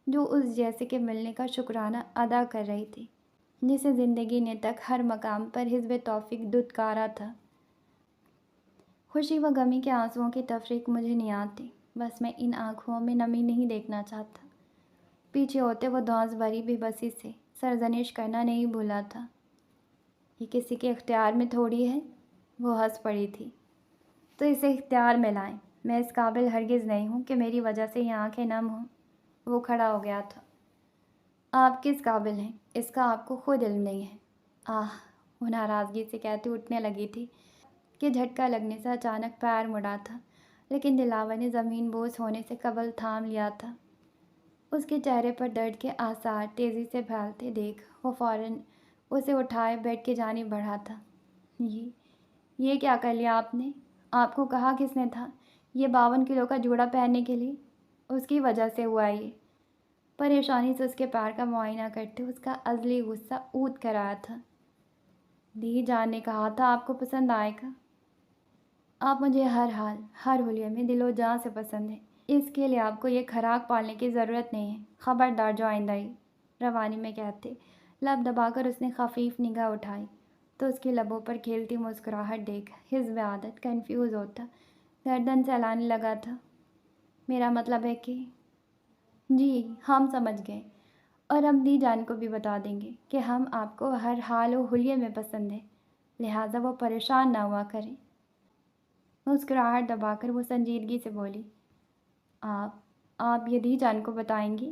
جو اس جیسے کے ملنے کا شکرانہ ادا کر رہی تھی، جسے زندگی نے تک ہر مقام پر حزب توفیق دھتکارا تھا۔ خوشی و غمی کے آنسوؤں کی تفریق مجھے نہیں آتی، بس میں ان آنکھوں میں نمی نہیں دیکھنا چاہتا۔ پیچھے ہوتے وہ دھونس بھری بے بسی سے سرزنش کرنا نہیں بھولا تھا۔ یہ کسی کے اختیار میں تھوڑی ہے۔ وہ ہنس پڑی تھی۔ تو اسے اختیار میں لائیں۔ میں اس قابل ہرگز نہیں ہوں کہ میری وجہ سے یہ آنکھیں نم ہوں۔ وہ کھڑا ہو گیا تھا۔ آپ کس قابل ہیں اس کا آپ کو خود علم نہیں ہے۔ وہ ناراضگی سے کہتی اٹھنے لگی تھی کہ جھٹکا لگنے سے اچانک پیر مڑا تھا، لیکن دلاور نے زمین بوس ہونے سے قبل تھام لیا تھا۔ اس کے چہرے پر درد کے آثار تیزی سے پھیلتے دیکھ وہ فوراً اسے اٹھائے بیڈ کی جانب بڑھا تھا۔ یہ کیا کر لیا آپ نے؟ آپ کو کہا کس نے تھا یہ 52 کلو کا جوڑا پہننے کے لیے؟ اس کی وجہ سے ہوا یہ۔ پریشانی سے اس کے پیر کا معائنہ کرتے اس کا ازلی غصہ اونت کر آیا تھا۔ دی جان نے کہا تھا آپ کو پسند آئے گا۔ آپ مجھے ہر حال ہر حلیے میں دل و جان سے پسند ہیں، اس کے لیے آپ کو یہ کھراک پالنے کی ضرورت نہیں ہے۔ خبردار جو آئندہ ہی، روانی میں کہتے لب دبا کر اس نے خفیف نگاہ اٹھائی تو اس کے لبوں پر کھیلتی مسکراہٹ دیکھ حزب عادت کنفیوز ہوتا گردن سہلانے لگا تھا۔ میرا مطلب ہے کہ جی ہم سمجھ گئے، اور ہم دی جان کو بھی بتا دیں گے کہ ہم آپ کو ہر حال و حلیے میں پسند ہیں، لہٰذا وہ پریشان نہ ہوا کریں۔ مسکراہٹ دبا کر وہ سنجیدگی سے بولی، آپ یہ دی جان کو بتائیں گی؟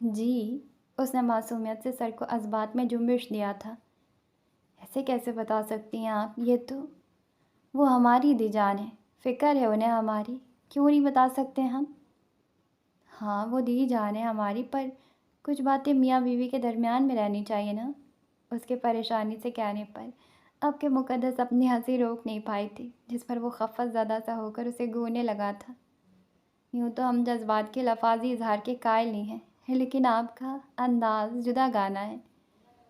جی، اس نے معصومیت سے سر کو اثبات میں جنبش دیا تھا۔ ایسے کیسے بتا سکتی ہیں آپ؟ یہ تو وہ ہماری دی جان ہے، فکر ہے انہیں ہماری، کیوں نہیں بتا سکتے ہم؟ ہاں وہ دی جان ہے ہماری، پر کچھ باتیں میاں بیوی کے درمیان میں رہنی چاہیے نا۔ اس کے پریشانی سے کہنے پر اب کے مقدس اپنی ہنسی روک نہیں پائی تھی، جس پر وہ خفت زدہ سا ہو کر اسے گھورنے لگا تھا۔ یوں تو ہم جذبات کے لفاظی اظہار کے قائل نہیں ہیں، لیکن آپ کا انداز جدا گانا ہے۔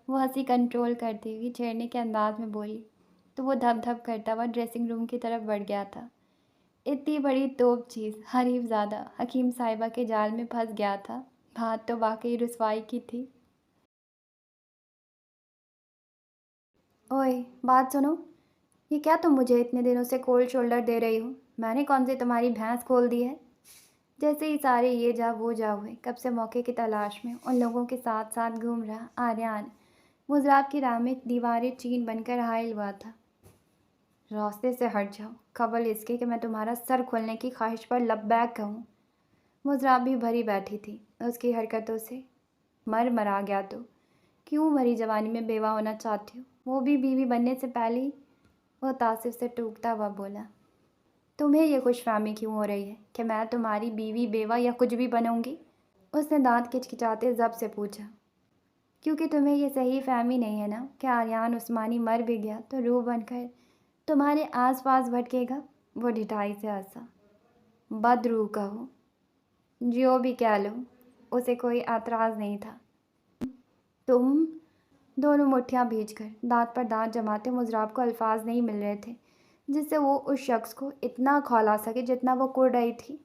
وہ ہنسی کنٹرول کرتی ہوئی چھیڑنے کے انداز میں بولی تو وہ دھپ دھپ کرتا ہوا ڈریسنگ روم کی طرف بڑھ گیا تھا۔ اتنی بڑی توپ چیز حریف زادہ حکیم صاحبہ کے جال میں پھنس گیا تھا۔ بات تو واقعی رسوائی کی تھی۔ اوئے بات سنو، یہ کیا تم مجھے اتنے دنوں سے کولڈ شولڈر دے رہی ہو؟ میں نے کون سی تمہاری بھینس کھول دی ہے؟ جیسے ہی سارے یہ جا وہ جا ہوئے، کب سے موقع کی تلاش میں ان لوگوں کے ساتھ ساتھ گھوم رہا آریان مضراب کی راہ میں دیواریں چین بن کر حائل ہوا تھا۔ راستے سے ہٹ جاؤ، قبل اس کے کہ میں تمہارا سر کھولنے کی خواہش پر لبیک کہوں۔ مضراب بھی بھری بیٹھی تھی اس کی حرکتوں سے۔ مرا گیا تو کیوں بھری جوانی میں بیوہ ہونا چاہتی ہو، وہ بھی بیوی بننے سے پہلے ہی؟ وہ تعصب سے ٹوکتا ہوا بولا۔ تمہیں یہ خوش فہمی کیوں ہو رہی ہے کہ میں تمہاری بیوی بیوہ یا کچھ بھی بنوں گی؟ اس نے دانت کچکچاتے ضبط سے پوچھا۔ کیونکہ تمہیں یہ صحیح فہمی نہیں ہے نا کہ آریان عثمانی مر بھی گیا تو روح بن کر تمہارے آس پاس بھٹکے گا۔ وہ ڈھٹائی سے ہنسا۔ بد روح کہو، جو بھی کہہ لو، اسے کوئی اعتراض نہیں تھا۔ تم دونوں مٹھیاں بھیج کر دانت پر دانت جماتے مضراب کو الفاظ نہیں مل رہے تھے جس سے وہ اس شخص کو اتنا کھولا سکے جتنا وہ کڑ رہی تھی۔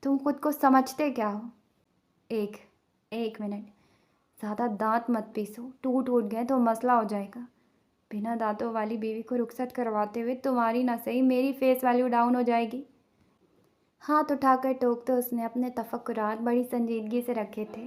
تم خود کو سمجھتے کیا ہو؟ ایک منٹ، زیادہ دانت مت پیسو، ٹوٹ گئے تو مسئلہ ہو جائے گا۔ بنا دانتوں والی بیوی کو رخصت کرواتے ہوئے تمہاری نہ صحیح میری فیس ویلیو ڈاؤن ہو جائے گی۔ ہاتھ اٹھا کر ٹوکتے اس نے اپنے تفکرات بڑی سنجیدگی سے رکھے تھے۔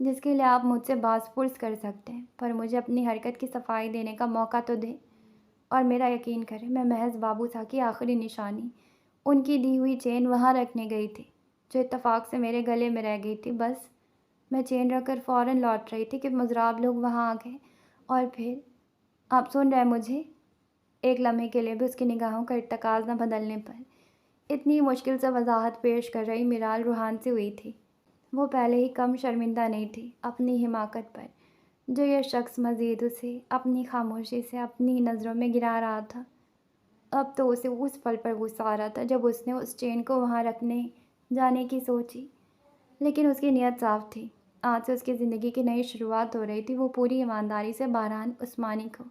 جس کے لیے آپ مجھ سے باز پرس کر سکتے ہیں، پر مجھے اپنی حرکت کی صفائی دینے کا موقع تو دیں۔ اور میرا یقین کریں، میں محض بابو صاحب کی آخری نشانی، ان کی دی ہوئی چین وہاں رکھنے گئی تھی، جو اتفاق سے میرے گلے میں رہ گئی تھی۔ بس میں چین رکھ کر فوراً لوٹ رہی تھی کہ مضراب لوگ وہاں آ گئے، اور پھر آپ سن رہے ہیں مجھے؟ ایک لمحے کے لیے بھی اس کی نگاہوں کا ارتکاز نہ بدلنے پر اتنی مشکل سے وضاحت پیش کر رہی میرال روحان سے ہوئی تھی۔ وہ پہلے ہی کم شرمندہ نہیں تھی اپنی حماقت پر، جو یہ شخص مزید اسے اپنی خاموشی سے اپنی نظروں میں گرا رہا تھا۔ اب تو اسے اس پل پر غصہ آ رہا تھا جب اس نے اس چین کو وہاں رکھنے جانے کی سوچی، لیکن اس کی نیت صاف تھی۔ آج سے اس کی زندگی کی نئی شروعات ہو رہی تھی۔ وہ پوری ایمانداری سے بہران عثمانی کو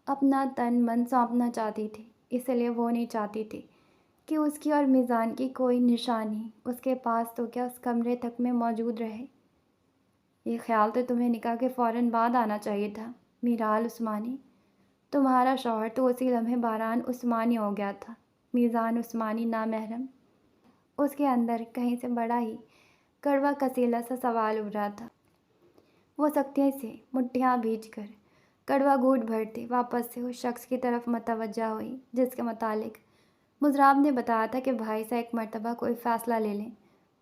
اپنا تن من سونپنا چاہتی تھی، اس لیے وہ نہیں چاہتی تھی کہ اس کی اور میزان کی کوئی نشانی اس کے پاس تو کیا اس کمرے تک میں موجود رہے۔ یہ خیال تو تمہیں نکاح کے فوراً بعد آنا چاہیے تھا، میرال عثمانی۔ تمہارا شوہر تو اسی لمحے بہران عثمانی ہو گیا تھا، میزان عثمانی نامحرم۔ اس کے اندر کہیں سے بڑا ہی کڑوا کسیلا سا سوال ابھرا تھا۔ وہ سختی سے مٹھیاں بھیج کر کڑوا گھونٹ بھرتے واپس سے اس شخص کی طرف متوجہ ہوئی جس کے متعلق مضراب نے بتایا تھا کہ بھائی سے ایک مرتبہ کوئی فیصلہ لے لیں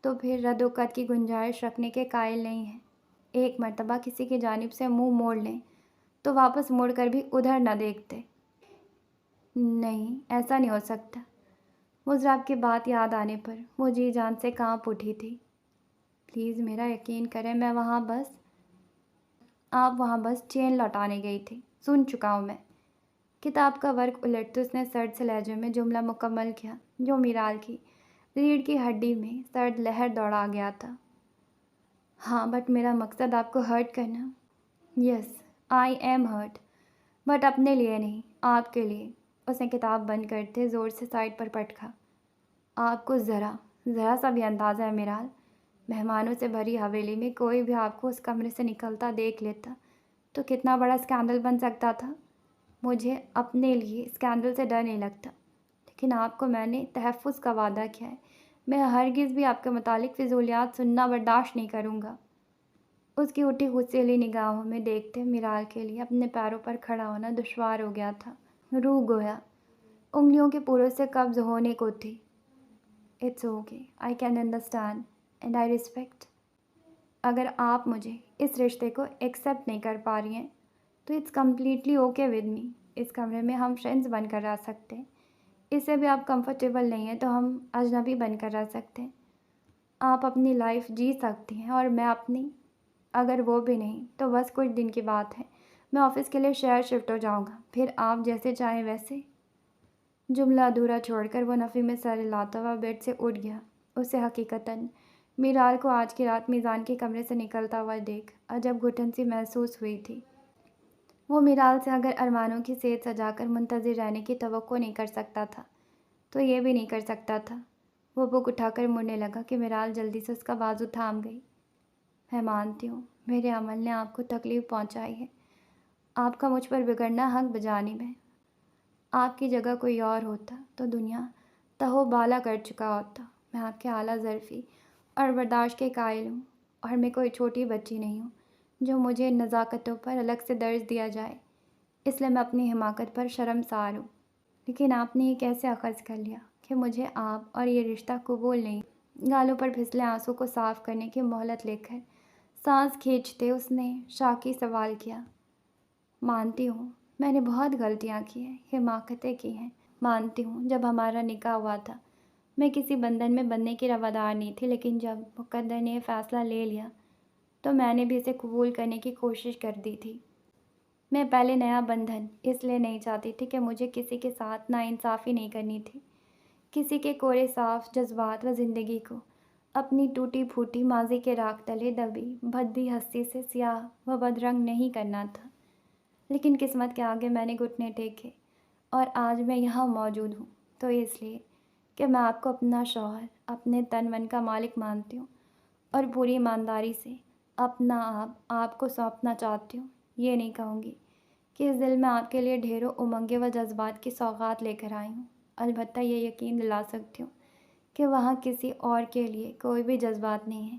تو پھر رد و قط کی گنجائش رکھنے کے قائل نہیں ہیں۔ ایک مرتبہ کسی کی جانب سے منہ موڑ لیں تو واپس مڑ کر بھی ادھر نہ دیکھتے۔ نہیں، ایسا نہیں ہو سکتا۔ مضراب کی بات یاد آنے پر وہ جی جان سے کانپ اٹھی تھی۔ پلیز میرا یقین کریں، آپ وہاں بس چین لوٹانے گئی تھی۔ سن چکا ہوں میں۔ کتاب کا ورق الٹتے اس نے سرد سے لہجے میں جملہ مکمل کیا جو میرال کی ریڑھ کی ہڈی میں سرد لہر دوڑا گیا تھا۔ ہاں، بٹ میرا مقصد آپ کو ہرٹ کرنا۔ یس، آئی ایم ہرٹ، بٹ اپنے لیے نہیں، آپ کے لیے۔ اس نے کتاب بند کرتے زور سے سائڈ پر پٹکا۔ آپ کو ذرا سا بھی اندازہ ہے میرال، مہمانوں سے بھری حویلی میں کوئی بھی آپ کو اس کمرے سے نکلتا دیکھ لیتا تو کتنا بڑا اسکینڈل بن سکتا تھا۔ مجھے اپنے لیے اسکینڈل سے ڈر نہیں لگتا، لیکن آپ کو میں نے تحفظ کا وعدہ کیا ہے، میں ہرگز بھی آپ کے متعلق فضولیات سننا برداشت نہیں کروں گا۔ اس کی اٹھی غصیلی نگاہوں میں دیکھتے میرال کے لیے اپنے پیروں پر کھڑا ہونا دشوار ہو گیا تھا۔ روح گویا انگلیوں کے پوروں سے قبض ہونے کو تھی۔ It's okay, I can understand and I respect. اگر آپ مجھے اس رشتے کو ایکسیپٹ نہیں کر پا رہی ہیں تو it's completely okay with me. اس کمرے میں ہم فرینڈز بن کر رہ سکتے ہیں۔ اس سے بھی آپ کمفرٹیبل نہیں ہیں تو ہم اجنبی بن کر رہ سکتے ہیں۔ آپ اپنی لائف جی سکتی ہیں اور میں اپنی۔ اگر وہ بھی نہیں تو بس کچھ دن کی بات ہے، میں آفس کے لیے شہر شفٹ ہو جاؤں گا، پھر آپ جیسے چاہیں ویسے۔ جملہ ادھورا چھوڑ کر وہ نفی میں سر ہلاتا ہوا بیڈ سے اٹھ گیا۔ اسے حقیقتاً میرال کو آج کی رات میزان کے کمرے سے نکلتا ہوا دیکھ عجب گھٹن سی محسوس ہوئی تھی۔ وہ میرال سے اگر ارمانوں کی صید سجا کر منتظر رہنے کی توقع نہیں کر سکتا تھا تو یہ بھی نہیں کر سکتا تھا۔ وہ بک اٹھا کر مڑنے لگا کہ میرال جلدی سے اس کا بازو تھام گئی۔ میں مانتی ہوں میرے عمل نے آپ کو تکلیف پہنچائی ہے، آپ کا مجھ پر بگڑنا حق بجانب ہے۔ آپ کی جگہ کوئی اور ہوتا تو دنیا تہو بالا کر چکا ہوتا۔ میں آپ کے اعلیٰ ظرفی اور برداشت کے قائل ہوں، اور میں کوئی چھوٹی بچی نہیں ہوں جو مجھے نزاکتوں پر الگ سے درس دیا جائے، اس لیے میں اپنی حماقت پر شرمسار ہوں۔ لیکن آپ نے یہ کیسے اخذ کر لیا کہ مجھے آپ اور یہ رشتہ قبول نہیں؟ گالوں پر پھسلے آنسوں کو صاف کرنے کی مہلت لے کر سانس کھینچتے اس نے شاکی سوال کیا۔ مانتی ہوں میں نے بہت غلطیاں کی ہیں، حماقتیں کی ہیں۔ مانتی ہوں جب ہمارا نکاح ہوا تھا میں کسی بندھن میں بندھنے کی روادار نہیں تھی، لیکن جب مقدر نے یہ فیصلہ لے لیا تو میں نے بھی اسے قبول کرنے کی کوشش کر دی تھی۔ میں پہلے نیا بندھن اس لیے نہیں چاہتی تھی کہ مجھے کسی کے ساتھ ناانصافی نہیں کرنی تھی، کسی کے کورے صاف جذبات و زندگی کو اپنی ٹوٹی پھوٹی ماضی کے راکھ تلے دبی بھدی ہستی سے سیاہ و بدرنگ نہیں کرنا تھا۔ لیکن قسمت کے آگے میں نے گھٹنے ٹیکے اور آج میں یہاں موجود ہوں تو اس لیے کہ میں آپ کو اپنا شوہر، اپنے تن من کا مالک مانتی ہوں اور پوری ایمانداری سے اپنا آپ کو سونپنا چاہتی ہوں۔ یہ نہیں کہوں گی کہ اس دل میں آپ کے لیے ڈھیروں امنگیں و جذبات کی سوغات لے کر آئی ہوں، البتہ یہ یقین دلا سکتی ہوں کہ وہاں کسی اور کے لیے کوئی بھی جذبات نہیں ہیں۔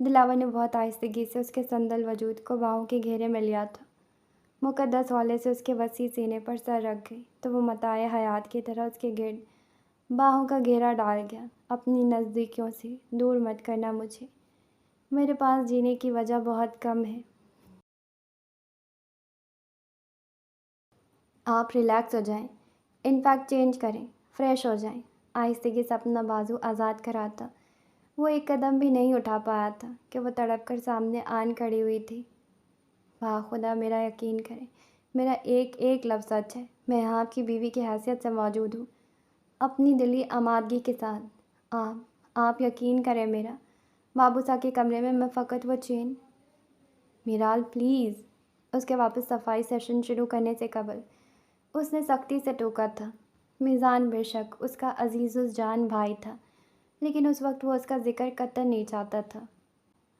دلاور نے بہت آہستگی سے اس کے سندل وجود کو باہوں کے گھیرے میں لیا تھا۔ مقدس ہولے سے اس کے وسیع سینے پر سر رکھ گئی تو وہ متاع حیات کی طرح اس کے گرد باہوں کا گھیرا ڈال گیا۔ اپنی نزدیکیوں سے دور مت کرنا مجھے، میرے پاس جینے کی وجہ بہت کم ہے۔ آپ ریلیکس ہو جائیں، انفیکٹ چینج کریں، فریش ہو جائیں۔ آہستگی سے اپنا بازو آزاد کراتا وہ ایک قدم بھی نہیں اٹھا پایا تھا کہ وہ تڑپ کر سامنے آن کھڑی ہوئی تھی۔ واہ خدا، میرا یقین کریں، میرا ایک ایک لفظ سچ ہے۔ میں یہاں آپ کی بیوی کی حیثیت سے موجود ہوں، اپنی دلی آمادگی کے ساتھ۔ آپ یقین کریں میرا بابوسا کے کمرے میں فقط وہ چین۔ میرال پلیز، اس کے واپس صفائی سیشن شروع کرنے سے قبل اس نے سختی سے ٹوکا تھا۔ میزان بے شک اس کا عزیز الجان بھائی تھا، لیکن اس وقت وہ اس کا ذکر قطعاً نہیں چاہتا تھا۔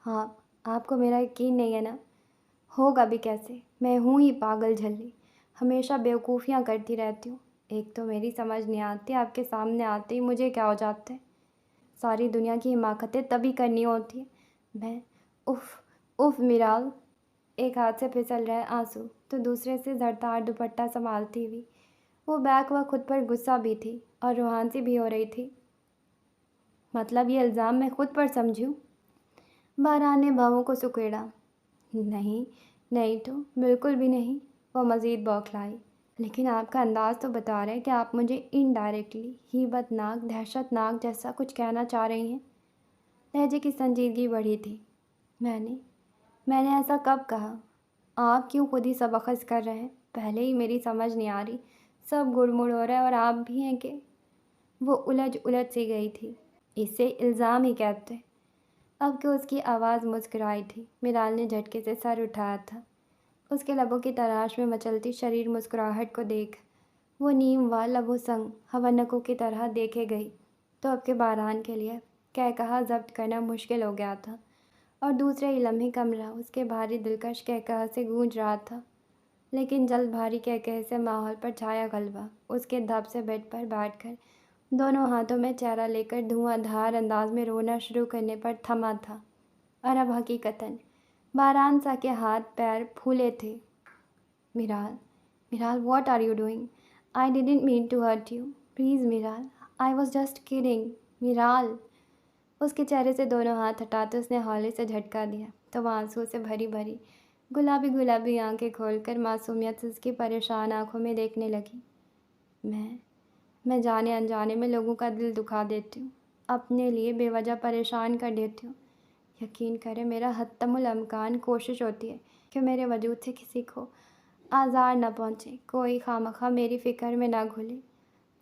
ہاں، آپ کو میرا یقین نہیں ہے نا؟ ہوگا بھی کیسے، میں ہوں ہی پاگل جھلی، ہمیشہ بیوقوفیاں کرتی رہتی ہوں۔ ایک تو میری سمجھ نہیں آتی، آپ کے سامنے آتے ہی مجھے کیا ہو جاتا ہے۔ ساری دنیا کی حماقتیں تبھی کرنی ہوتی ہیں۔ میں اف میرال، ایک ہاتھ سے پھسل رہے آنسو تو دوسرے سے زرتار دوپٹہ سنبھالتی ہوئی وہ بیک و خود پر غصہ بھی تھی اور روحانسی بھی ہو رہی تھی۔ مطلب یہ الزام میں خود پر سمجھوں؟ باران نے بھووں کو سکیڑا۔ نہیں تو بالکل بھی نہیں، وہ مزید بوکھلائی۔ لیکن آپ کا انداز تو بتا رہے کہ آپ مجھے انڈائریکٹلی ہیبت ناک، دہشت ناک جیسا کچھ کہنا چاہ رہی ہیں۔ لہجے کی سنجیدگی بڑھی تھی۔ میں نے ایسا کب کہا؟ آپ کیوں خود ہی سب اخذ کر رہے ہیں؟ پہلے ہی میری سمجھ نہیں آ رہی، سب گڑ مڑ ہو رہا ہے اور آپ بھی ہیں کہ… وہ الجھ سی گئی تھی۔ اسے الزام ہی کہتے۔ اب کہ اس کی آواز مسکرائی تھی، میرال نے جھٹکے سے سر اٹھایا تھا۔ اس کے لبوں کی تراش میں مچلتی شریر مسکراہٹ کو دیکھ وہ نیم و لب و سنگ ہونکوں کی طرح دیکھے گئی تو اب کے باران کے لیے کہا ضبط کرنا مشکل ہو گیا تھا، اور دوسرے ہی لمحے کمرہ اس کے بھاری دلکش کہا سے گونج رہا تھا۔ لیکن جلد بھاری کہے سے ماحول پر چھایا غلبہ اس کے دھپ سے بیڈ پر بیٹھ کر دونوں ہاتھوں میں چہرہ لے کر دھواں دھار انداز میں رونا شروع کرنے پر تھما تھا، اور اب حقیقتاً باران سا کے ہاتھ پیر پھولے تھے۔ Miral what are you doing? I didn't mean to hurt you, please Miral, I was just kidding. Miral, اس کے چہرے سے دونوں ہاتھ ہٹاتے اس نے ہولے سے جھٹکا دیا تو وہ آنسو سے بھری گلابی آنکھیں کھول کر معصومیت سے اس کی پریشان آنکھوں میں دیکھنے لگی۔ میں جانے انجانے میں لوگوں کا دل دکھا دیتی ہوں، اپنے لیے بے وجہ پریشان کر دیتی ہوں۔ یقین کرے میرا حتم الامکان کوشش ہوتی ہے کہ میرے وجود سے کسی کو آزار نہ پہنچے، کوئی خواہ میری فکر میں نہ گھلے،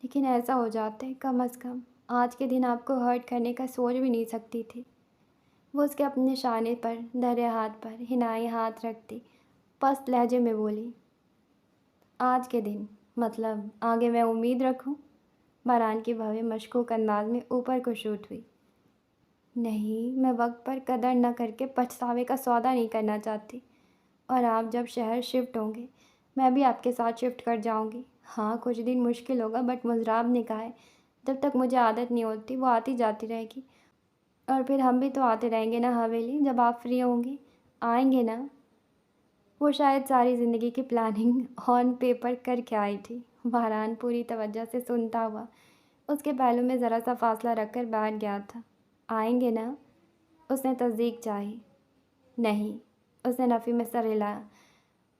لیکن ایسا ہو جاتا ہے۔ کم از کم آج کے دن آپ کو ہرٹ کرنے کا سوچ بھی نہیں سکتی تھی۔ وہ اس کے اپنے شانے پر دھرے ہاتھ پر حنائی ہاتھ رکھتی پست لہجے میں بولی۔ آج کے دن مطلب آگے میں امید رکھوں؟ باران کی بھویں مشکوک انداز میں اوپر کو شوٹ ہوئی۔ نہیں، میں وقت پر قدر نہ کر کے پچھتاوے کا سودا نہیں کرنا چاہتی، اور آپ جب شہر شفٹ ہوں گے میں بھی آپ کے ساتھ شفٹ کر جاؤں گی۔ ہاں کچھ دن مشکل ہوگا، بٹ مضراب نے کہا ہے جب تک مجھے عادت نہیں ہوتی وہ آتی جاتی رہے گی، اور پھر ہم بھی تو آتے رہیں گے نا حویلی، جب آپ فری ہوں گے آئیں گے نا؟ وہ شاید ساری زندگی کی پلاننگ آن پیپر کر کے آئی تھی۔ باران پوری توجہ سے سنتا ہوا اس کے پہلو میں ذرا سا فاصلہ رکھ کر بیٹھ گیا تھا۔ آئیں گے نا؟ اس نے تصدیق چاہی۔ نہیں، اس نے نفی میں سر ہلایا،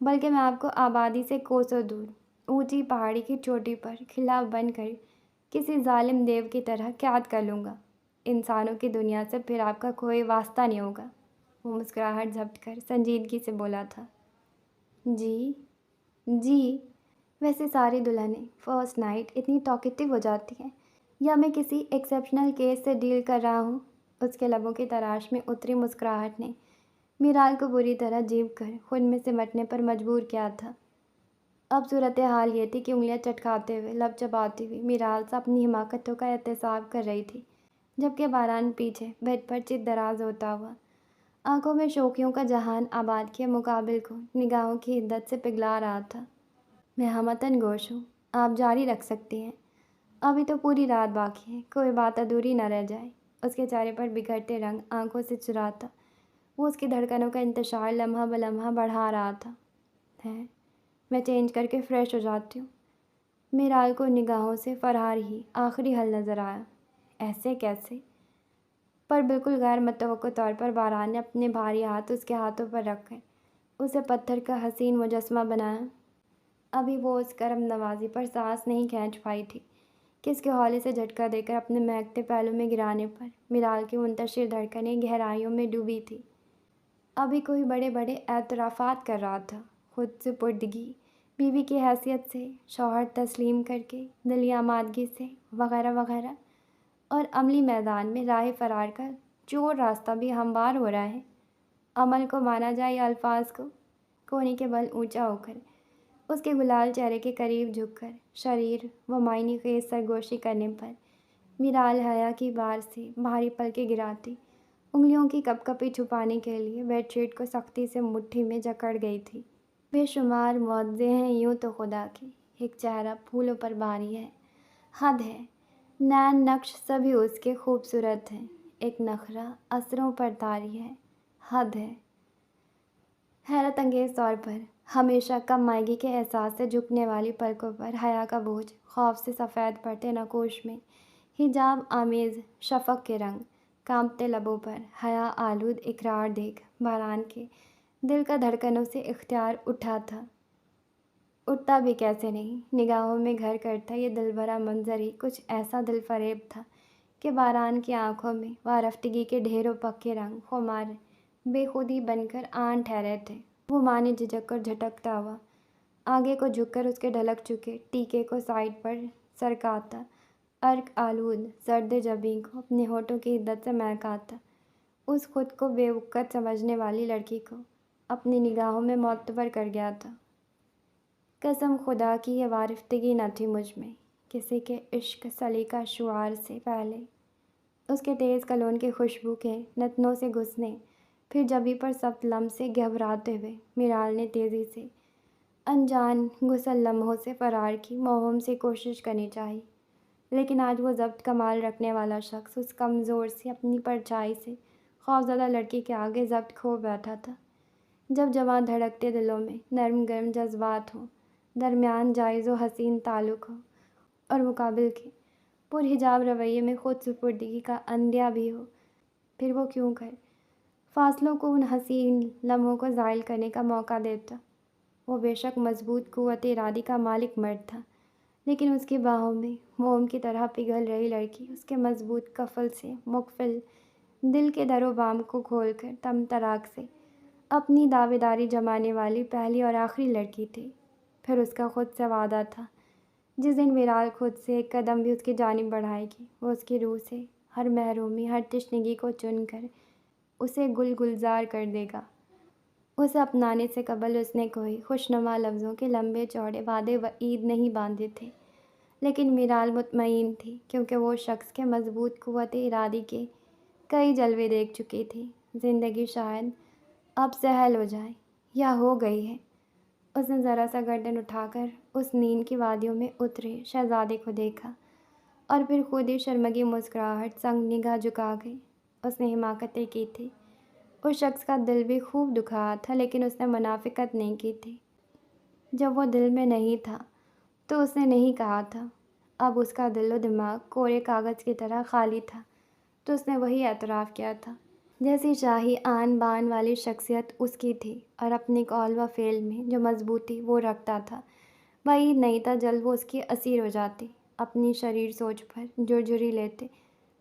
بلکہ میں آپ کو آبادی سے کوسوں دور اونچی پہاڑی کی چوٹی پر قلعہ بن کر کسی ظالم دیو کی طرح قید کر لوں گا۔ انسانوں کی دنیا سے پھر آپ کا کوئی واسطہ نہیں ہوگا۔ وہ مسکراہٹ جھپٹ کر سنجیدگی سے بولا تھا۔ جی، ویسے ساری دلہنیں فرسٹ نائٹ اتنی ٹاکیٹیو ہو جاتی ہیں، یا میں کسی ایکسیپشنل کیس سے ڈیل کر رہا ہوں؟ اس کے لبوں کی تراش میں اتری مسکراہٹ نے میرال کو بری طرح جھیپ کر خود میں سمٹنے پر مجبور کیا تھا۔ اب صورتحال یہ تھی کہ انگلیاں چٹکاتے ہوئے لب چباتی ہوئی میرال سے اپنی حماقتوں کا احتساب کر رہی تھی، جبکہ باران پیچھے بیڈ پر چت دراز ہوتا ہوا آنکھوں میں شوخیوں کا جہان آباد کیے مقابل کو نگاہوں کی حدت سے پگھلا رہا تھا۔ میں ہمتاً گوش ہوں، آپ جاری رکھ سکتی ہیں، ابھی تو پوری رات باقی ہے، کوئی بات ادھوری نہ رہ جائے۔ اس کے چہرے پر بکھرتے رنگ آنکھوں سے چراتا وہ اس کی دھڑکنوں کا انتشار لمحہ بلمحہ بڑھا رہا تھا۔ ہے، میں چینج کر کے فریش ہو جاتی ہوں۔ میرال کو نگاہوں سے فرار ہی آخری حل نظر آیا۔ ایسے کیسے؟ پر بالکل غیر متوقع طور پر باران نے اپنے بھاری ہاتھ اس کے ہاتھوں پر رکھ کر اسے پتھر کا حسین مجسمہ بنایا۔ ابھی وہ اس کرم نوازی پر سانس نہیں کھینچ پائی تھی کہ اس کے ہولے سے جھٹکا دے کر اپنے مہکتے پہلو میں گرانے پر میرال کی منتشر دھڑکنیں گہرائیوں میں ڈوبی تھی۔ ابھی کوئی بڑے بڑے اعترافات کر رہا تھا، خود سپردگی، بیوی کی حیثیت سے، شوہر تسلیم کر کے، دلی آمادگی سے، وغیرہ وغیرہ، اور عملی میدان میں راہ فرار کا چور راستہ بھی ہموار ہو رہا ہے۔ عمل کو مانا جائے یا الفاظ کو؟ کوہنی کے بل اونچا ہو کر اس کے گلال چہرے کے قریب جھک کر شریر و معنی خیز سرگوشی کرنے پر میرال حیا کی بار سے بھاری پلکیں گراتی انگلیوں کی کپ کپی چھپانے کے لیے بیڈ شیٹ کو سختی سے مٹھی میں جکڑ گئی تھی۔ بے شمار معجزے ہیں یوں تو خدا کے، ایک چہرہ پھولوں پر بھاری ہے، حد ہے، نین نقش سبھی اس کے خوبصورت ہیں، ایک نخرہ اثروں پر طاری ہے، حد ہے۔ حیرت انگیز طور پر ہمیشہ کم مائگی کے احساس سے جھکنے والی پلکوں پر حیا کا بوجھ، خوف سے سفید پڑتے نقوش میں حجاب آمیز شفق کے رنگ، کانپتے لبوں پر حیا آلود اقرار دیکھ باران کے دل کا دھڑکنوں سے اختیار اٹھا تھا۔ اٹھتا بھی کیسے نہیں، نگاہوں میں گھر کرتا یہ دل بھرا منظر ہی کچھ ایسا دل فریب تھا کہ باران کی آنکھوں میں وارفتگی کے ڈھیروں پکے رنگ خمار بے خودی بن کر آن ٹھہرے تھے۔ وہ مانے جھجک کر جھٹکتا ہوا آگے کو جھک کر اس کے ڈھلک چکے ٹیکے کو سائڈ پر سرکاتا، عرق آلود زرد جبیں کو اپنے ہونٹوں کی حدت سے مہکاتا، اس خود کو بے وقت سمجھنے والی لڑکی کو اپنی نگاہوں میں معتبر کر گیا تھا۔ قسم خدا کی یہ وارفتگی نہ تھی مجھ میں، کسی کے عشق سلیقہ شعار سے پہلے اس کے تیز کلون کی خوشبو کے نتنوں سے گھسنے، پھر جبیں پر سخت لم سے گھبراتے ہوئے میرال نے تیزی سے انجان غسل لمحوں سے فرار کی موہوم سے کوشش کرنی چاہی، لیکن آج وہ ضبط کمال رکھنے والا شخص اس کمزور سی اپنی پرچھائی سے خوفزدہ لڑکی کے آگے ضبط کھو بیٹھا تھا۔ جب جواں دھڑکتے دلوں میں نرم گرم جذبات ہوں، درمیان جائز و حسین تعلق ہو، اور مقابل کے پرحجاب رویے میں خود سپردگی کا عندیہ بھی ہو، پھر وہ کیوں کر فاصلوں کو ان حسین لمحوں کو زائل کرنے کا موقع دیتا۔ وہ بے شک مضبوط قوت ارادی کا مالک مرد تھا، لیکن اس کی باہوں میں موم کی طرح پگھل رہی لڑکی اس کے مضبوط کفل سے مقفل دل کے در و بام کو کھول کر تم تراک سے اپنی دعویداری جمانے والی پہلی اور آخری لڑکی تھی۔ پھر اس کا خود سے وعدہ تھا، جس دن میرال خود سے ایک قدم بھی اس کی جانب بڑھائے گی، وہ اس کی روح سے ہر محرومی، ہر تشنگی کو چن کر اسے گل گلزار کر دے گا۔ اسے اپنانے سے قبل اس نے کوئی خوشنما لفظوں کے لمبے چوڑے وعدے وعید نہیں باندھے تھے، لیکن میرال مطمئن تھی کیونکہ وہ شخص کے مضبوط قوت ارادی کے کئی جلوے دیکھ چکی تھی۔ زندگی شاید اب سہل ہو جائے، یا ہو گئی ہے۔ اس نے ذرا سا گردن اٹھا کر اس نیند کی وادیوں میں اترے شہزادے کو دیکھا، اور پھر خود ہی شرمگی مسکراہٹ سنگ نگاہ جھکا گئی۔ اس نے حماقتیں کی تھی، اس شخص کا دل بھی خوب دکھا تھا، لیکن اس نے منافقت نہیں کی تھی۔ جب وہ دل میں نہیں تھا تو اس نے نہیں کہا تھا۔ اب اس کا دل و دماغ کورے کاغذ کی طرح خالی تھا تو اس نے وہی اعتراف کیا تھا۔ جیسی شاہی آن بان والی شخصیت اس کی تھی اور اپنے قول و فعل میں جو مضبوطی وہ رکھتا تھا، بعید نہیں تھا جلد وہ اس کی اسیر ہو جاتی۔ اپنی شریر سوچ پر جھرجھری لیتے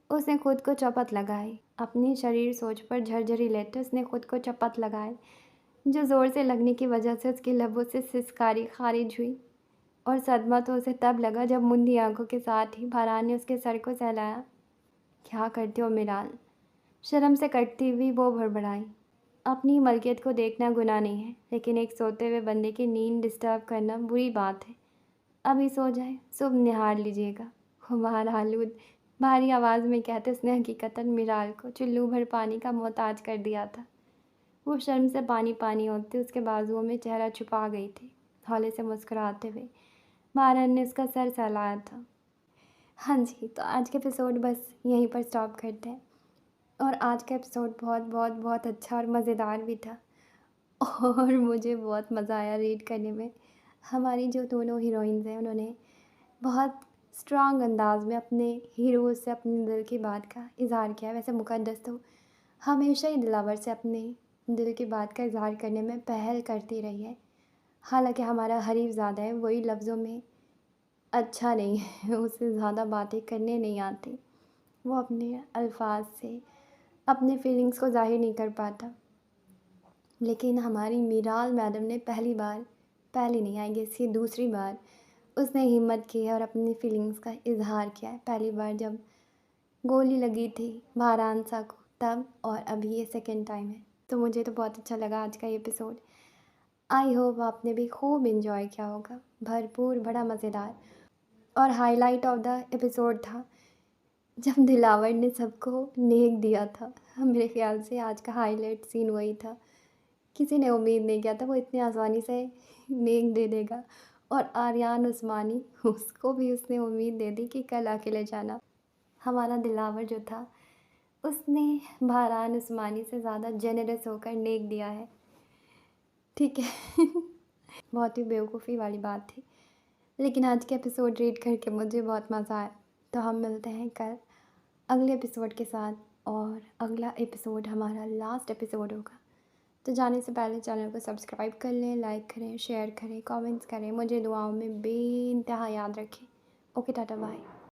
اس نے خود کو چپت لگائی، اپنی شریر سوچ پر جھرجھری لیتے اس نے خود کو چپت لگائی، جو زور سے لگنے کی وجہ سے اس کی لبوں سے سسکاری خارج ہوئی، اور صدمہ تو اسے تب لگا جب مندی آنکھوں کے ساتھ ہی باران نے اس کے سر کو سہلایا۔ کیا کرتے ہو میرال؟ شرم سے کٹتی ہوئی وہ بڑبڑائی۔ اپنی ملکیت کو دیکھنا گناہ نہیں ہے، لیکن ایک سوتے ہوئے بندے کی نیند ڈسٹرب کرنا بری بات ہے۔ ابھی سو جائے، صبح نہار لیجیے گا، خمار آلود بھاری آواز میں کہتے اس نے حقیقتاً میرال کو چلو بھر پانی کا محتاج کر دیا تھا۔ وہ شرم سے پانی پانی ہوتے اس کے بازوؤں میں چہرہ چھپا گئی تھی۔ ہولے سے مسکراتے ہوئے باران نے اس کا سر سہلایا تھا۔ ہاں جی، تو آج کے ایپیسوڈ بس یہیں پر سٹاپ کرتے ہیں۔ اور آج کا ایپیسوڈ بہت بہت بہت اچھا اور مزیدار بھی تھا، اور مجھے بہت مزہ آیا ریڈ کرنے میں۔ ہماری جو دونوں ہیروئنز ہیں انہوں نے بہت اسٹرانگ انداز میں اپنے ہیروز سے اپنے دل کی بات کا اظہار کیا ہے۔ ویسے مقدس تو ہمیشہ ہی دلاور سے اپنے دل کی بات کا اظہار کرنے میں پہل کرتی رہی ہے، حالانکہ ہمارا حریف زیادہ ہے، وہی لفظوں میں اچھا نہیں ہے، اسے زیادہ باتیں کرنے نہیں آتی، وہ اپنے الفاظ سے اپنے فیلنگز کو ظاہر نہیں کر پاتا۔ لیکن ہماری میرال میڈم نے پہلی نہیں آئی گیس یہ دوسری بار اس نے ہمت کی ہے اور اپنی فیلنگز کا اظہار کیا ہے۔ پہلی بار جب گولی لگی تھی بھارانسا کو تب، اور ابھی یہ سیکنڈ ٹائم ہے۔ تو مجھے تو بہت اچھا لگا آج کا یہ ایپیسوڈ۔ آئی ہوپ آپ نے بھی خوب انجوائے کیا ہوگا، بھرپور، بڑا مزیدار۔ اور high light of the episode تھا جب دلاور نے سب کو نیک دیا تھا۔ میرے خیال سے آج کا ہائی لائٹ سین وہی تھا، کسی نے امید نہیں کیا تھا وہ اتنی آسانی سے نیک دے دے گا، اور آریان عثمانی اس کو بھی اس نے امید دے دی کہ کل آ کے لے جانا۔ ہمارا دلاور جو تھا اس نے بھاران عثمانی سے زیادہ جنرس ہو کر نیک دیا ہے، ٹھیک ہے۔ بہت ہی بیوقوفی والی بات تھی، لیکن آج کے ایپیسوڈ ریڈ کر کے مجھے بہت مزہ آیا۔ تو ہم ملتے ہیں کل اگلے ایپیسوڈ کے ساتھ، اور اگلا ایپیسوڈ ہمارا لاسٹ ایپیسوڈ ہوگا۔ تو جانے سے پہلے چینل کو سبسکرائب کر لیں، لائک کریں، شیئر کریں، کامنٹس کریں، مجھے دعاؤں میں بے انتہا یاد رکھیں۔ Okay, ta ta, bye.